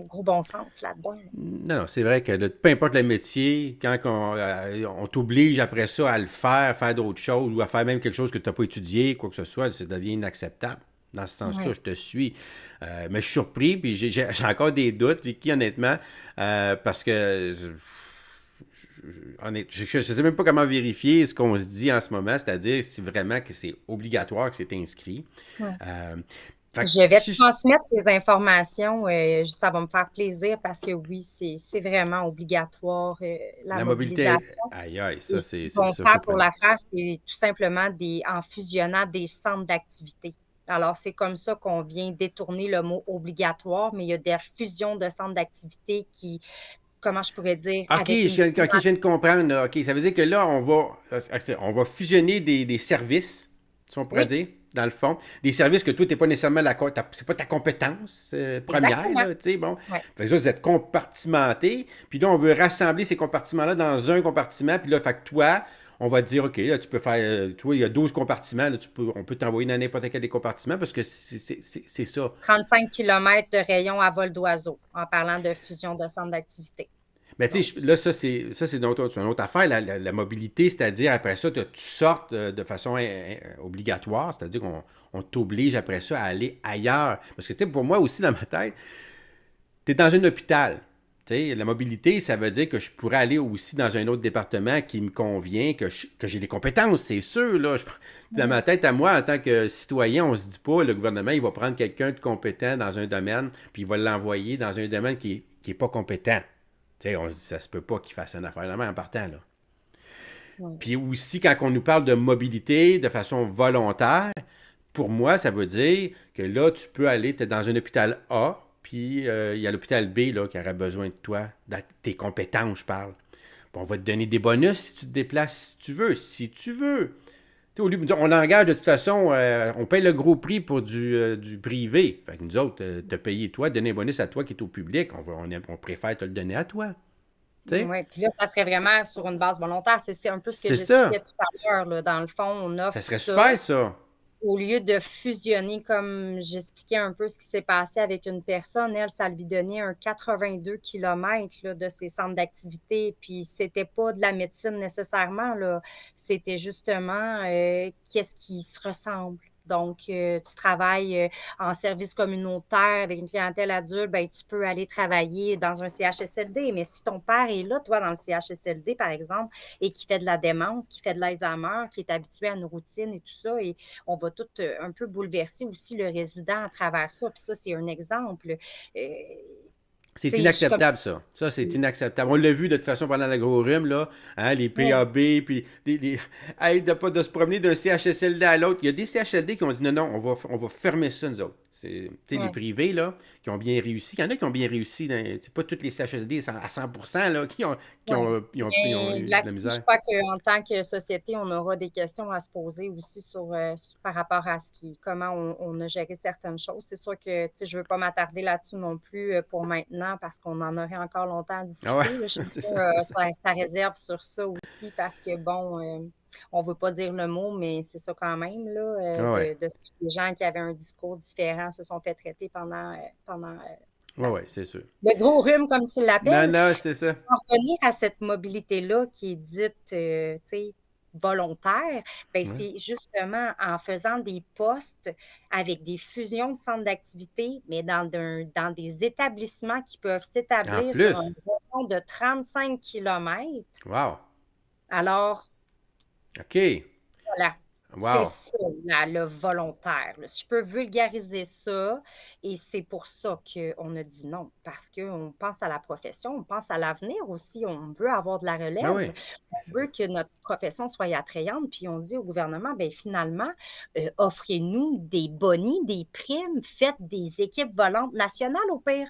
gros bon sens là-dedans. non, non, c'est vrai que peu importe le métier, quand on t'oblige après ça à le faire, à faire d'autres choses ou à faire même quelque chose que tu n'as pas étudié, quoi que ce soit, ça devient inacceptable. Dans ce sens-là, Oui. je te suis. Mais je suis surpris, puis j'ai encore des doutes, Vicky, honnêtement, parce que je ne sais même pas comment vérifier ce qu'on se dit en ce moment, c'est-à-dire si vraiment que c'est obligatoire, que c'est inscrit. Ouais. Euh, fait que Je vais te si je- transmettre ces informations. Ça va me faire plaisir parce que oui, c'est vraiment obligatoire, la la mobilité, mobilisation. aïe aïe, Et ça ce qu'ils c'est vont ça, faire pour surprenant. la faire, c'est tout simplement en fusionnant des centres d'activité. Alors, c'est comme ça qu'on vient détourner le mot obligatoire, mais il y a des fusions de centres d'activité qui, comment je pourrais dire, OK, avec une ok, je viens de comprendre. Là. OK, ça veut dire que là, on va fusionner des services, si on pourrait Oui, dire, dans le fond. Des services que toi, tu n'es pas nécessairement c'est pas ta compétence première, exactement. là, tu sais, bon. Ouais. Fait que ça, vous êtes compartimentés, puis là, on veut rassembler ces compartiments-là dans un compartiment, puis là, fait que toi, on va te dire, OK, là, tu peux faire, toi, il y a 12 compartiments, là, on peut t'envoyer dans n'importe quel des compartiments parce que c'est ça. 35 kilomètres de rayon à vol d'oiseau, en parlant de fusion de centres d'activité. Mais tu Donc, sais, là, c'est une autre affaire. La mobilité, c'est-à-dire après ça, tu sortes de façon obligatoire, c'est-à-dire qu'on t'oblige après ça à aller ailleurs. Parce que tu sais, pour moi aussi, dans ma tête, tu es dans un hôpital. Tu sais, la mobilité, ça veut dire que je pourrais aller aussi dans un autre département qui me convient, que j'ai des compétences, c'est sûr. Là. Dans ma tête, à moi, en tant que citoyen, on se dit pas, le gouvernement, il va prendre quelqu'un de compétent dans un domaine, puis il va l'envoyer dans un domaine qui est pas compétent. Tu sais, on se dit, ça se peut pas qu'il fasse une affaire de même en partant, là. ouais. Puis aussi, quand on nous parle de mobilité de façon volontaire, pour moi, ça veut dire que là, tu peux aller dans un hôpital A, puis il y a l'hôpital B là, qui aurait besoin de toi, de tes compétences, je parle. Bon, on va te donner des bonus si tu te déplaces si tu veux. Si tu veux. Tu sais, au lieu de dire, on engage de toute façon, on paye le gros prix pour du privé. Fait que nous autres, te payer toi, donner un bonus à toi qui est au public, on préfère te le donner à toi. Tu sais? Oui, puis là, ça serait vraiment sur une base volontaire. C'est un peu ce que C'est j'expliquais ça. tout à l'heure, là. Dans le fond, on Ça offre serait ça super, ça. au lieu de fusionner, comme j'expliquais un peu ce qui s'est passé avec une personne. Elle, ça lui donnait un 82 kilomètres là, de ses centres d'activité. Puis, c'était pas de la médecine nécessairement, là. C'était justement qu'est-ce qui se ressemble. Donc, tu travailles en service communautaire avec une clientèle adulte, ben, tu peux aller travailler dans un CHSLD. Mais si ton père est là, toi, dans le CHSLD, par exemple, et qui fait de la démence, qui fait de l'Alzheimer, qui est habitué à une routine et tout ça, et on va tout un peu bouleverser aussi le résident à travers ça. Puis ça, c'est un exemple. C'est Tu sais, je suis comme... inacceptable, ça. Ça, c'est inacceptable. On l'a vu de toute façon pendant l'agro-rhume, là, hein, les Ouais. PAB, puis hey, de se promener d'un CHSLD à l'autre. Il y a des CHSLD qui ont dit non, non, on va fermer ça, nous autres. Tu sais, les Ouais. privés, là, qui ont bien réussi. Il y en a qui ont bien réussi. C'est pas toutes les CHSLD à 100% là, Ouais. ils ont Mais eu de la là-dessus, je misère. crois qu'en tant que société, on aura des questions à se poser aussi par rapport à comment on a géré certaines choses. C'est sûr que, tu sais, je veux pas m'attarder là-dessus non plus pour maintenant parce qu'on en aurait encore longtemps à Ah ouais, discuter, là. Je suis c'est ça. ça réserve sur ça aussi parce que, bon, on veut pas dire le mot, mais c'est ça quand même, là, Ah ouais, de ce que les gens qui avaient un discours différent se sont fait traiter pendant ouais, ouais, c'est sûr. le gros rhume, comme tu Non, l'appelles. non, c'est ça. En revenir à cette mobilité-là qui est dite, tu sais, volontaire, ben Ouais. c'est justement en faisant des postes avec des fusions de centres d'activité, mais dans des établissements qui peuvent En s'établir sur un plus, rayon de 35 kilomètres. wow, Alors, OK, voilà, c'est wow. ça, le volontaire, là. Si je peux vulgariser ça, et c'est pour ça qu'on a dit non, parce qu'on pense à la profession, on pense à l'avenir aussi, on veut avoir de la Ben relève, oui, ben, on veut que notre profession soit attrayante, puis on dit au gouvernement, bien finalement, offrez-nous des bonis, des primes, faites des équipes volantes nationales au pire.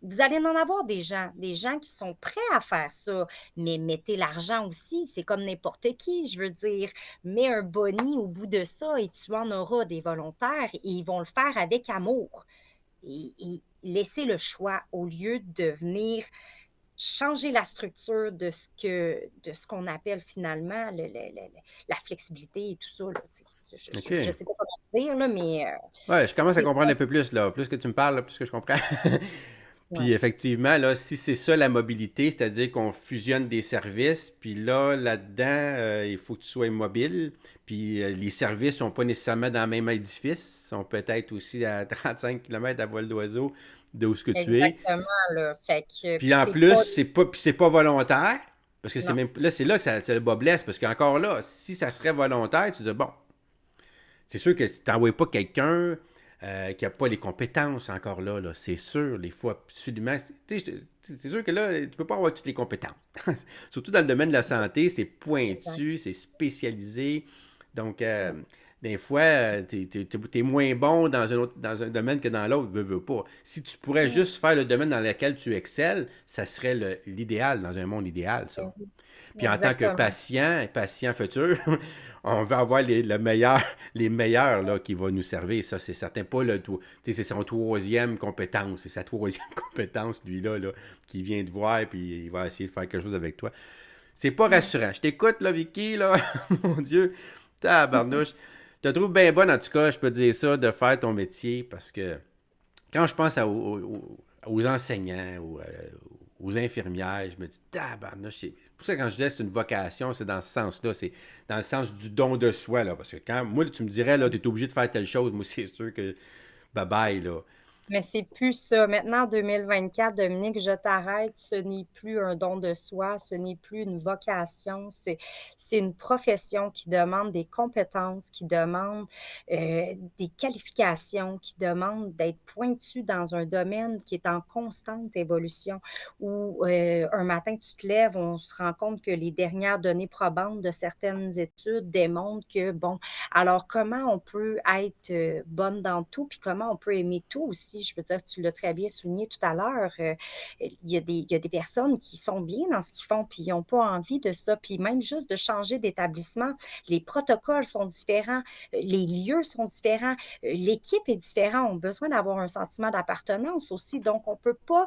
Vous allez en avoir des gens qui sont prêts à faire ça, mais mettez l'argent aussi, c'est comme n'importe qui, je veux dire. Mets un boni au bout de ça et tu en auras des volontaires et ils vont le faire avec amour. Et laisser le choix au lieu de venir changer la structure de ce qu'on appelle finalement la flexibilité et tout ça, là, tu sais. Je OK. sais pas comment dire, là, mais Ouais, je commence à c'est comprendre ça. un peu plus, là. Plus que tu me parles, là, plus que je comprends. Ouais. Puis effectivement, là, si c'est ça la mobilité, c'est-à-dire qu'on fusionne des services, puis là, là-dedans, il faut que tu sois mobile, puis les services sont pas nécessairement dans le même édifice, ils sont peut-être aussi à 35 km à vol d'oiseau d'où ce que tu es. Exactement, là. Fait que, Puis puis en c'est plus, pas, c'est pas volontaire, parce que c'est non, même là, c'est là que ça le bas blesse, parce qu'encore là, si ça serait volontaire, tu dis bon, c'est sûr que si tu n'envoies pas quelqu'un qui n'a pas les compétences encore là, c'est sûr, il faut absolument. C'est sûr que là, tu peux pas avoir toutes les compétences. Surtout dans le domaine de la santé, c'est exact. pointu, c'est spécialisé. Donc, des fois, tu es moins bon dans un domaine que dans l'autre, veux pas. Si tu pourrais Mmh, juste faire le domaine dans lequel tu excelles, ça serait l'idéal, dans un monde idéal, ça. ben oui, Puis en tant que exactement. patient futur, on veut avoir le meilleur, les meilleurs là, qui vont nous servir. Ça, c'est certain. Pas le tout. C'est son troisième compétence. C'est sa troisième compétence, lui-là, là, qui vient te voir puis il va essayer de faire quelque chose avec toi. C'est pas Mmh. rassurant. Je t'écoute, là, Vicky, là. Mon Dieu. Tabarnouche. Je te trouve bien bonne, en tout cas, je peux te dire ça, de faire ton métier parce que quand je pense aux enseignants, aux infirmières, je me dis, tabarnouche, c'est pour ça que quand je disais c'est une vocation, c'est dans ce sens-là, c'est dans le sens du don de soi, là, parce que quand, moi, tu me dirais, là, tu es obligé de faire telle chose, moi, c'est sûr que, bye bye, là. Mais c'est plus ça. Maintenant, en 2024, Dominique, je t'arrête. Ce n'est plus un don de soi, ce n'est plus une vocation. C'est une profession qui demande des compétences, qui demande des qualifications, qui demande d'être pointu dans un domaine qui est en constante évolution. Où un matin, tu te lèves, on se rend compte que les dernières données probantes de certaines études démontrent que, bon, alors comment on peut être bonne dans tout, puis comment on peut aimer tout aussi? Je veux dire, tu l'as très bien souligné tout à l'heure, il y a des personnes qui sont bien dans ce qu'ils font, puis ils n'ont pas envie de ça, puis même juste de changer d'établissement, les protocoles sont différents, les lieux sont différents, l'équipe est différente, on a besoin d'avoir un sentiment d'appartenance aussi, donc on ne peut pas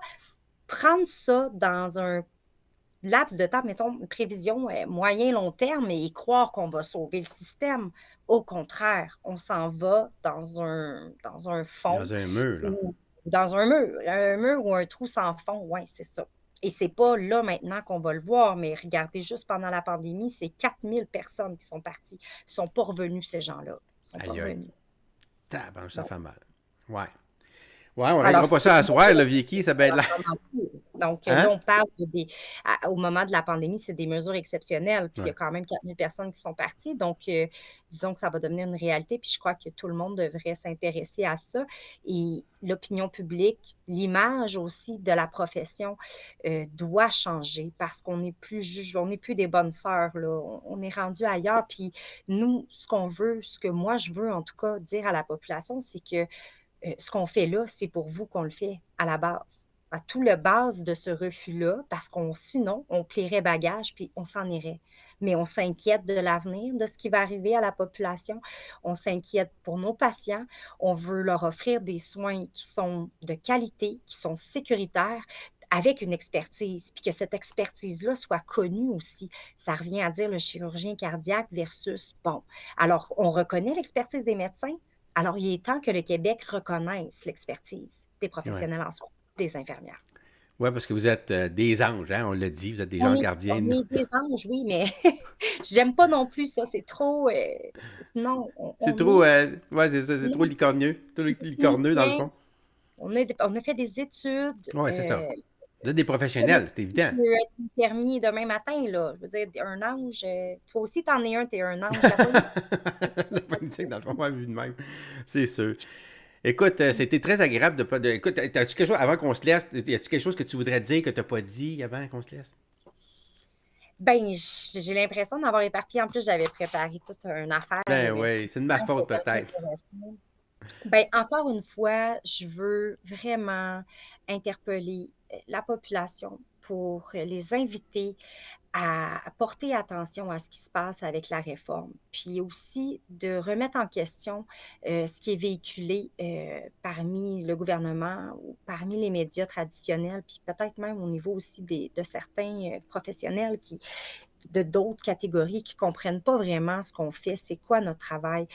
prendre ça dans un laps de temps, mettons, une prévision moyen, long terme et croire qu'on va sauver le système. Au contraire, on s'en va dans un fond Dans un mur, là. ou dans un mur ou un trou sans fond, oui, c'est ça. Et c'est pas là maintenant qu'on va le voir, mais regardez juste pendant la pandémie, c'est 4 000 personnes qui sont parties. Ils sont pas revenus, ces gens-là. Ils sont pas Aïe, aïe. revenus. Tabarnouche, ça Non. fait mal. Ouais. Ouais, on Alors, réglera pas c'est des ça à soir, mesures le Vicky, ça va être là. exceptionnelles. Donc, là, Hein? on parle au moment de la pandémie, c'est des mesures exceptionnelles. Puis, il y a Ouais. quand même 4 000 personnes qui sont parties. Donc, disons que ça va devenir une réalité. Puis, je crois que tout le monde devrait s'intéresser à ça. Et l'opinion publique, l'image aussi de la profession doit changer parce qu'on n'est plus on n'est plus des bonnes sœurs, là. On est rendu ailleurs. Puis, nous, ce qu'on veut, ce que moi, je veux en tout cas dire à la population, c'est que Ce qu'on fait là, c'est pour vous qu'on le fait à la base. À tout le base de ce refus-là, parce qu'on sinon, on plierait bagage puis on s'en irait. Mais on s'inquiète de l'avenir, de ce qui va arriver à la population. On s'inquiète pour nos patients. On veut leur offrir des soins qui sont de qualité, qui sont sécuritaires, avec une expertise, puis que cette expertise-là soit connue aussi. Ça revient à dire le chirurgien cardiaque versus, bon, alors on reconnaît l'expertise des médecins, alors il est temps que le Québec reconnaisse l'expertise des Ouais. professionnels en soins, des infirmières. Ouais, parce que vous êtes des anges, hein, on l'a dit, vous êtes des anges gardiens On de nous. est des anges, oui, mais j'aime pas non plus ça, c'est trop, non, C'est on trop, est ouais, c'est ça, c'est trop non, licorneux, trop licorneux dans le technicien, fond. on a fait des études, Ouais, c'est ça. Vous êtes des pas professionnels, c'est n'importe qui évident. peut être infirmier demain matin, là. Je veux dire, un ange, toi aussi t'en es un, t'es un ange de la politique. La politique, dans le fond, on a vu de même. C'est sûr. Écoute, c'était très agréable écoute, as-tu quelque chose, avant qu'on se laisse, y a-tu quelque chose que tu voudrais dire que tu n'as pas dit avant qu'on se laisse? Ben, j'ai l'impression d'avoir éparpillé. En plus, j'avais préparé toute une affaire Ben oui, c'est de ma vraiment qui faute est tellement peut-être. intéressante. Ben, encore une fois, je veux vraiment interpeller la population pour les inviter à porter attention à ce qui se passe avec la réforme, puis aussi de remettre en question ce qui est véhiculé parmi le gouvernement ou parmi les médias traditionnels, puis peut-être même au niveau aussi de certains professionnels de d'autres catégories qui ne comprennent pas vraiment ce qu'on fait, c'est quoi notre travail.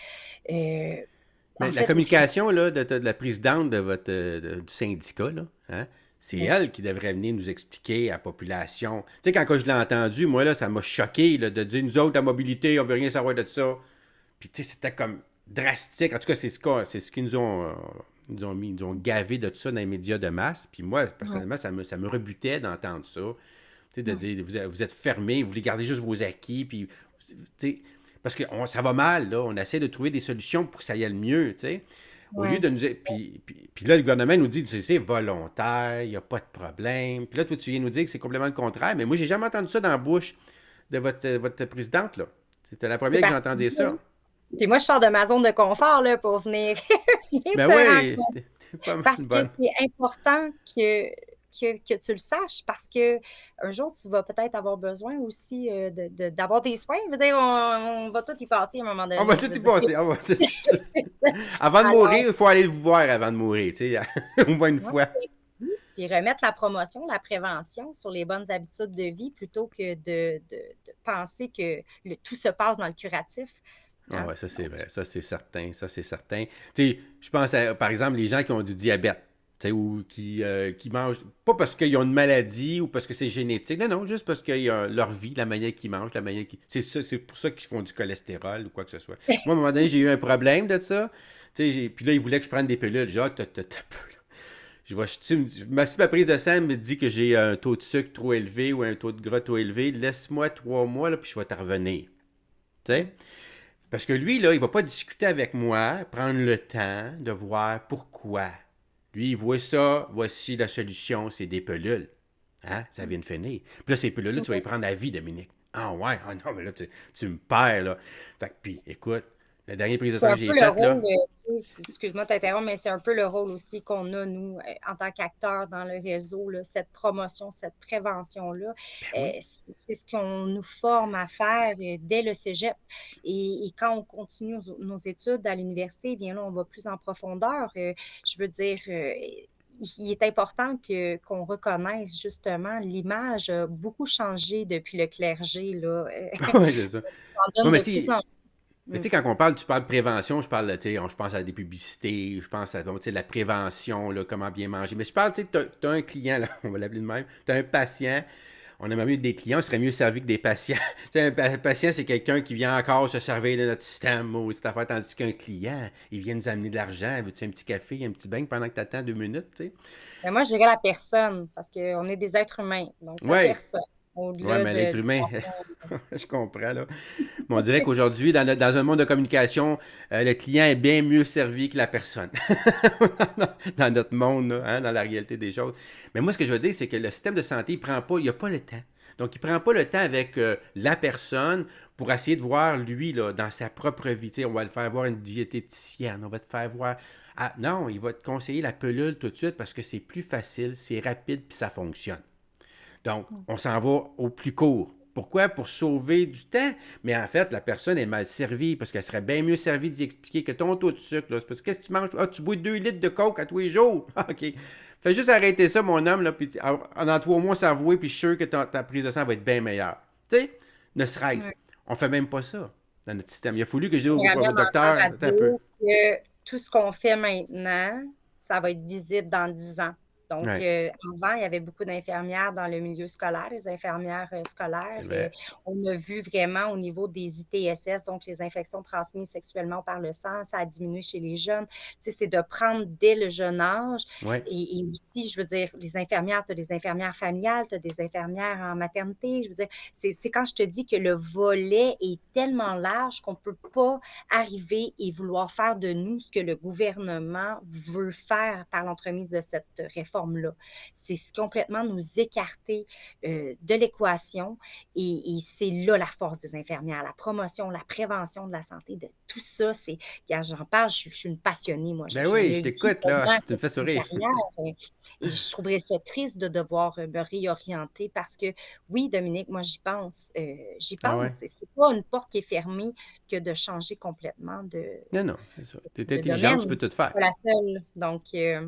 Euh, Mais En la fait, au final, communication là, de la présidente de du syndicat, là, hein, c'est oui, elle qui devrait venir nous expliquer à la population. Tu sais, quand je l'ai entendu, moi, là, ça m'a choqué là, de dire, nous autres, la mobilité, on veut rien savoir de ça. Puis, tu sais, c'était comme drastique. En tout cas, c'est ce qu'ils nous ont mis, ils nous ont gavé de tout ça dans les médias de masse. Puis moi, oui, personnellement, ça me rebutait d'entendre ça. Tu sais, de oui, dire, vous êtes fermés, vous voulez garder juste vos acquis, puis, tu sais, parce que ça va mal, là. On essaie de trouver des solutions pour que ça y aille mieux, tu sais. Au lieu oui. de nous dire. Puis là, le gouvernement nous dit, c'est volontaire, il n'y a pas de problème. Puis là, toi, tu viens nous dire que c'est complètement le contraire. Mais moi, j'ai jamais entendu ça dans la bouche de votre présidente, là. C'était la C'est première que j'ai entendu particulier, hein? ça. Puis moi, je sors de ma zone de confort là, pour venir, venir Ben te oui, rencontrer t'es pas mal parce que bonne. c'est important que tu le saches parce que un jour, tu vas peut-être avoir besoin aussi d'avoir des soins. Je veux dire, on va tout y passer à un moment On va donné. tout Je veux y dire. passer. C'est ça. Avant de Alors, mourir, il faut aller vous voir avant de mourir, tu sais. Au moins une ouais, fois. oui. Puis remettre la promotion, la prévention sur les bonnes habitudes de vie plutôt que de penser que tout se passe dans le curatif. Ah Hein? ouais, ça c'est Donc, vrai, ça c'est certain, ça c'est certain. Tu sais, je pense à, par exemple, les gens qui ont du diabète, tu sais, ou qui mangent, pas parce qu'ils ont une maladie ou parce que c'est génétique, non, non, juste parce qu'il y a leur vie, la manière qu'ils mangent, la manière qu'ils... C'est ça, c'est pour ça qu'ils font du cholestérol ou quoi que ce soit. Moi, à un moment donné, j'ai eu un problème de ça, tu sais, puis là, ils voulaient que je prenne des pilules. J'ai dit, ah, t'as peu, là. Si ma prise de sang me dit que j'ai un taux de sucre trop élevé ou un taux de gras trop élevé, laisse-moi 3 mois, là, puis je vais te revenir. Tu sais? Parce que lui, là, il va pas discuter avec moi, prendre le temps de voir pourquoi. Lui, il voit ça, voici la solution, c'est des pelules. Hein? Ça vient de finir. Puis là, ces pelules-là, tu vas y prendre à vie, Dominique. Ah ouais, ah non, mais là, tu me perds, là. Fait que, puis, écoute, la dernière prise de c'est sang que un j'ai peu le faite, rôle, là, excuse-moi de t'interrompre, mais c'est un peu le rôle aussi qu'on a, nous, en tant qu'acteurs dans le réseau, là, cette promotion, cette prévention-là. ben oui. C'est ce qu'on nous forme à faire dès le cégep. Et quand on continue nos études à l'université, eh bien là, on va plus en profondeur. Je veux dire, il est important qu'on reconnaisse justement l'image a beaucoup changé depuis le clergé, là. Oui, c'est ça. On en Oui, donne de plus en mais plus. tu sais, quand on parle, tu parles de prévention, je parle, tu sais, je pense à des publicités, je pense à, bon, tu sais, la prévention, là, comment bien manger. Mais je parle, tu sais, t'as un client, là, on va l'appeler de même, t'as un patient, on aimerait mieux des clients, on serait mieux servi que des patients. Tu sais, un patient, c'est quelqu'un qui vient encore se servir de notre système ou cette affaire, tandis qu'un client, il vient nous amener de l'argent, veux-tu un petit café, un petit bain pendant que tu attends 2 minutes, tu sais. Mais moi, je dirais la personne, parce qu'on est des êtres humains. Donc, la Ouais, personne, ouais, au-delà mais l'être du humain, patient. je comprends, là. Mais on dirait qu'aujourd'hui, dans un monde de communication, le client est bien mieux servi que la personne. Dans notre monde, là, hein, dans la réalité des choses. Mais moi, ce que je veux dire, c'est que le système de santé, il n'y a pas le temps Donc, il ne prend pas le temps avec la personne pour essayer de voir, lui, là, dans sa propre vie. Tu sais, on va le faire voir une diététicienne, on va te faire voir... Ah, non, il va te conseiller la pilule tout de suite parce que c'est plus facile, c'est rapide, puis ça fonctionne. Donc, on s'en va au plus court. Pourquoi? Pour sauver du temps. Mais en fait, la personne est mal servie parce qu'elle serait bien mieux servie d'y expliquer que ton taux de sucre, là, c'est parce que qu'est-ce que tu manges? Ah, tu bois 2 litres de coke à tous les jours. Ah, OK. Fais juste arrêter ça, mon homme, là, puis en 3 mois, s'avouer, puis je suis sûr que ta prise de sang va être bien meilleure. Tu sais, ne serait-ce. Ouais. On fait même pas ça dans notre système. Il a fallu que je dise Il au ramène encore docteur, à attends un peu. dire que tout ce qu'on fait maintenant, ça va être visible dans 10 ans. Donc, Ouais, avant, il y avait beaucoup d'infirmières dans le milieu scolaire, les infirmières c'est scolaires. vrai. On a vu vraiment au niveau des ITSS, donc les infections transmises sexuellement par le sang, ça a diminué chez les jeunes. Tu sais, c'est de prendre dès le jeune âge. Ouais. Et aussi, je veux dire, les infirmières, tu as des infirmières familiales, tu as des infirmières en maternité. Je veux dire, c'est quand je te dis que le volet est tellement large qu'on ne peut pas arriver et vouloir faire de nous ce que le gouvernement veut faire par l'entremise de cette réforme-là. C'est complètement nous écarter de l'équation et c'est là la force des infirmières, la promotion, la prévention de la santé, de tout ça. Quand j'en parle, je suis une passionnée, moi. Ben Je oui, je me vis t'écoute, là. quasiment à Tu me fais côté d'une sourire. carrière et je trouverais ça triste de devoir me réorienter parce que, oui, Dominique, moi, j'y pense. J'y Ah pense. ouais? C'est pas une porte qui est fermée que de changer complètement Non, non, c'est ça. Tu es de intelligente, tu domaine. peux tout Je suis faire. pas la seule. Donc,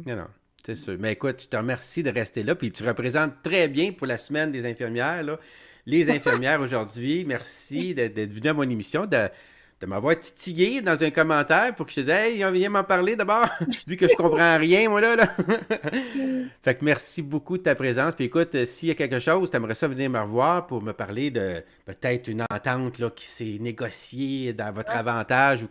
Non, non, c'est sûr. Mais écoute, je te remercie de rester là. Puis tu représentes très bien pour la semaine des infirmières, là. Les infirmières aujourd'hui, merci d'être venu à mon émission, de m'avoir titillé dans un commentaire pour que je te dise, hey, viens m'en parler d'abord, vu que je comprends rien, moi, là. Fait que merci beaucoup de ta présence. Puis écoute, s'il y a quelque chose, tu aimerais ça venir me revoir pour me parler de peut-être une entente là, qui s'est négociée dans votre avantage ou,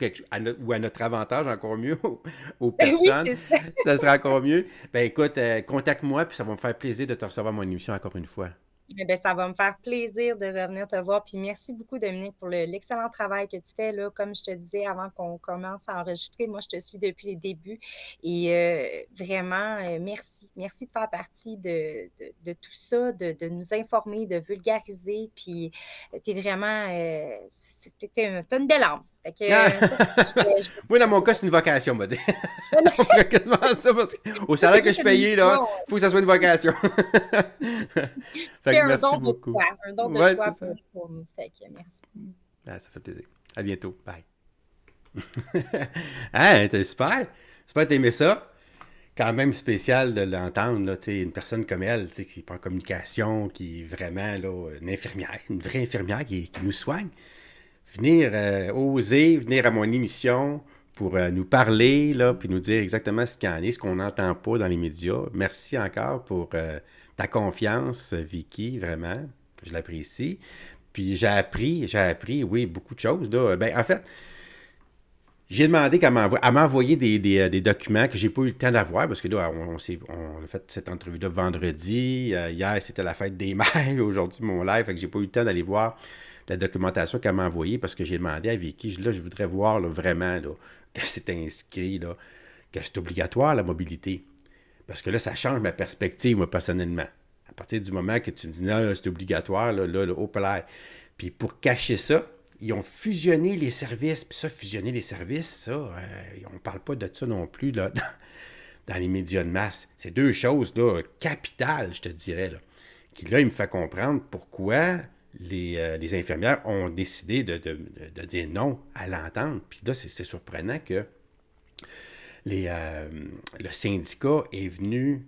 ou à notre avantage, encore mieux, aux oui, personnes. c'est ça. Ça sera encore mieux. Ben écoute, contacte-moi, puis ça va me faire plaisir de te recevoir à mon émission encore une fois. Eh bien, ça va me faire plaisir de revenir te voir. Puis merci beaucoup, Dominique, pour l'excellent travail que tu fais. Là. Comme je te disais avant qu'on commence à enregistrer, moi, je te suis depuis les débuts. Et vraiment, merci. Merci de faire partie de tout ça, de nous informer, de vulgariser. Puis tu es vraiment, t'as une belle âme. Fait que, Ah! ça, je vais Moi, dans te mon cas, dire. c'est une vocation, on va dire. On dirait quasiment ça, parce qu'au salaire que je suis C'est une payé, là, mission. il faut que ça soit une vocation. Fait Fais que un merci don de beaucoup. toi. Un don de Ouais, toi c'est ça. pour nous. Fait que merci. Ah, ça fait plaisir. À bientôt. Bye. Ah, t'es super. J'espère que t'as aimé ça. Quand même spécial de l'entendre, là, tu sais, une personne comme elle, tu sais, qui est pas en communication, qui est vraiment là, une infirmière, une vraie infirmière qui nous soigne. Venir oser, venir à mon émission pour nous parler, là, puis nous dire exactement ce qu'il y en est, ce qu'on n'entend pas dans les médias. Merci encore pour ta confiance, Vicky, vraiment. Je l'apprécie. Puis j'ai appris, oui, beaucoup de choses. Là. Ben, en fait, j'ai demandé qu'elle m'envoyer des documents que j'ai pas eu le temps d'avoir parce que là, on a fait cette entrevue-là vendredi. Hier, c'était la fête des mères. Aujourd'hui, mon live. Fait que j'ai pas eu le temps d'aller voir la documentation qu'elle m'a envoyée parce que j'ai demandé à Vicky. Là, je voudrais voir là, vraiment là, que c'est inscrit, là, que c'est obligatoire la mobilité. Parce que là, ça change ma perspective, moi, personnellement. À partir du moment que tu me dis non, là, c'est obligatoire, là, au palais. Puis pour cacher ça, ils ont fusionné les services. Puis ça, fusionner les services, ça, on ne parle pas de ça non plus là, dans les médias de masse. C'est deux choses là, capitales, je te dirais. Là, qui là, il me fait comprendre pourquoi les infirmières ont décidé de dire non à l'entente. Puis là, c'est surprenant que le syndicat est venu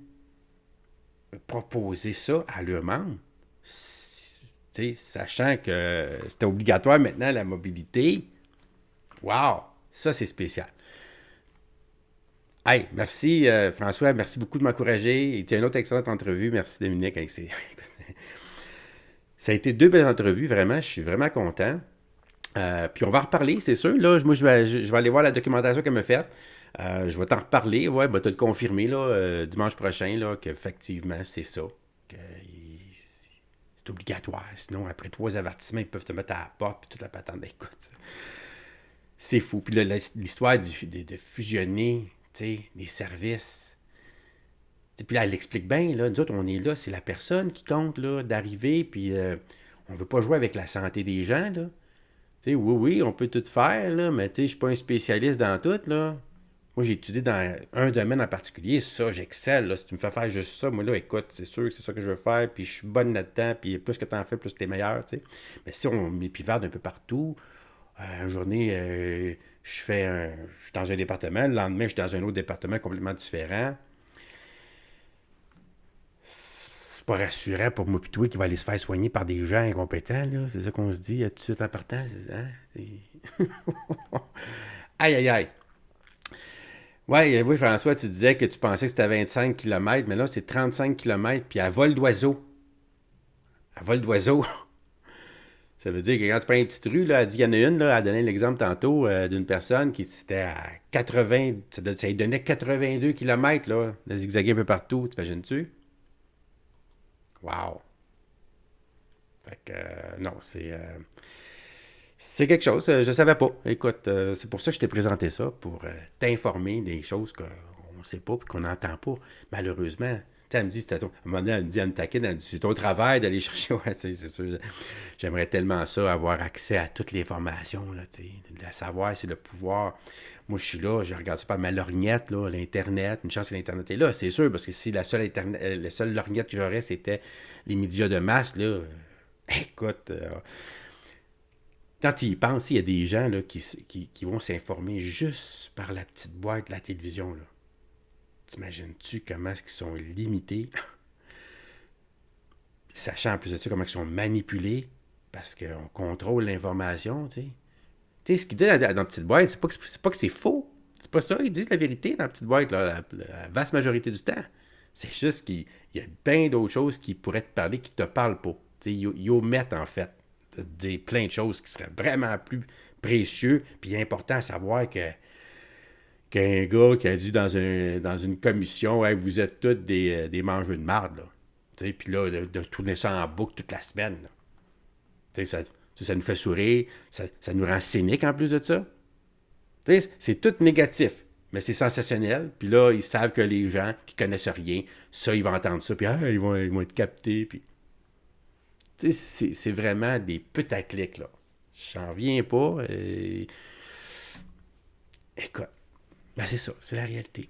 proposer ça à leurs membres. Sachant que c'était obligatoire maintenant la mobilité, wow, ça c'est spécial. Hey, merci François, merci beaucoup de m'encourager. Et tu as une autre excellente entrevue. Merci Dominique. Hey, ça a été deux belles entrevues, vraiment. Je suis vraiment content. Puis on va en reparler, c'est sûr. Là, moi, je vais aller voir la documentation qu'elle m'a faite. Je vais t'en reparler. Ouais, te le confirmer là, dimanche prochain là, qu'effectivement, c'est ça. Que c'est obligatoire. Sinon, après 3 avertissements, ils peuvent te mettre à la porte puis toute la patente. Écoute, c'est fou. Puis là, l'histoire de fusionner les services. Puis là, elle l'explique bien, là, nous autres, on est là, c'est la personne qui compte, là, d'arriver, puis on veut pas jouer avec la santé des gens, là. Oui, on peut tout faire, là, mais je suis pas un spécialiste dans tout, là. Moi, j'ai étudié dans un domaine en particulier, ça, j'excelle, là. Si tu me fais faire juste ça, moi, là, écoute, c'est sûr que c'est ça que je veux faire, puis je suis bonne là-dedans, puis plus que tu en fais, plus t'es meilleur, tu sais. Mais si on m'épivarde un peu partout, une journée, je suis dans un département, le lendemain, je suis dans un autre département complètement différent. C'est pas rassurant pour moi pis toi qui va aller se faire soigner par des gens incompétents, là. C'est ça qu'on se dit tout de suite en partant. Hein? Aïe, aïe, aïe. Ouais, oui, François, tu disais que tu pensais que c'était 25 km, mais là, c'est 35 km, puis à vol d'oiseau. À vol d'oiseau. Ça veut dire que quand tu prends une petite rue, là, elle dit, il y en a une, là, elle a donné l'exemple tantôt d'une personne qui était à 80, ça lui donnait 82 km, là, de zigzaguer un peu partout, t'imagines-tu? Wow! Fait que, non, c'est quelque chose, je savais pas. Écoute, c'est pour ça que je t'ai présenté ça, pour t'informer des choses qu'on ne sait pas et qu'on n'entend pas. Malheureusement, tu sais, elle me dit, à un moment donné, elle me dit, elle me taquine, elle me dit, c'est ton travail d'aller chercher. Ouais, c'est sûr, j'aimerais tellement ça, avoir accès à toutes les informations, là, tu sais, de la savoir, c'est le pouvoir. Moi, je suis là, je regarde ça par ma lorgnette, là, l'Internet. Une chance que l'Internet est là, c'est sûr, parce que si la seule lorgnette que j'aurais, c'était les médias de masse, là, écoute, quand tu y penses, il y a des gens là, qui vont s'informer juste par la petite boîte de la télévision. Là. T'imagines-tu comment est-ce qu'ils sont limités? Sachant en plus de ça comment ils sont manipulés, parce qu'on contrôle l'information, tu sais. Tu sais, ce qu'ils disent dans la petite boîte, c'est pas que c'est faux. C'est pas ça, ils disent la vérité dans la petite boîte, là, la vaste majorité du temps. C'est juste qu'il y a bien d'autres choses qui pourraient te parler qui te parlent pas. Tu sais, ils omettent, en fait, de te dire plein de choses qui seraient vraiment plus précieux, puis important à savoir qu'un gars qui a dit dans une commission, hey, vous êtes tous des mangeux de marde, là. Tu sais, puis là, de tourner ça en boucle toute la semaine, là. Tu sais, ça nous fait sourire, ça nous rend cyniques en plus de ça. Tu sais, c'est tout négatif, mais c'est sensationnel. Puis là, ils savent que les gens qui connaissent rien, ça, ils vont entendre ça, puis ils vont être captés. Puis... Tu sais, c'est vraiment des putaclics, là. J'en reviens pas. Écoute, ben c'est ça, c'est la réalité.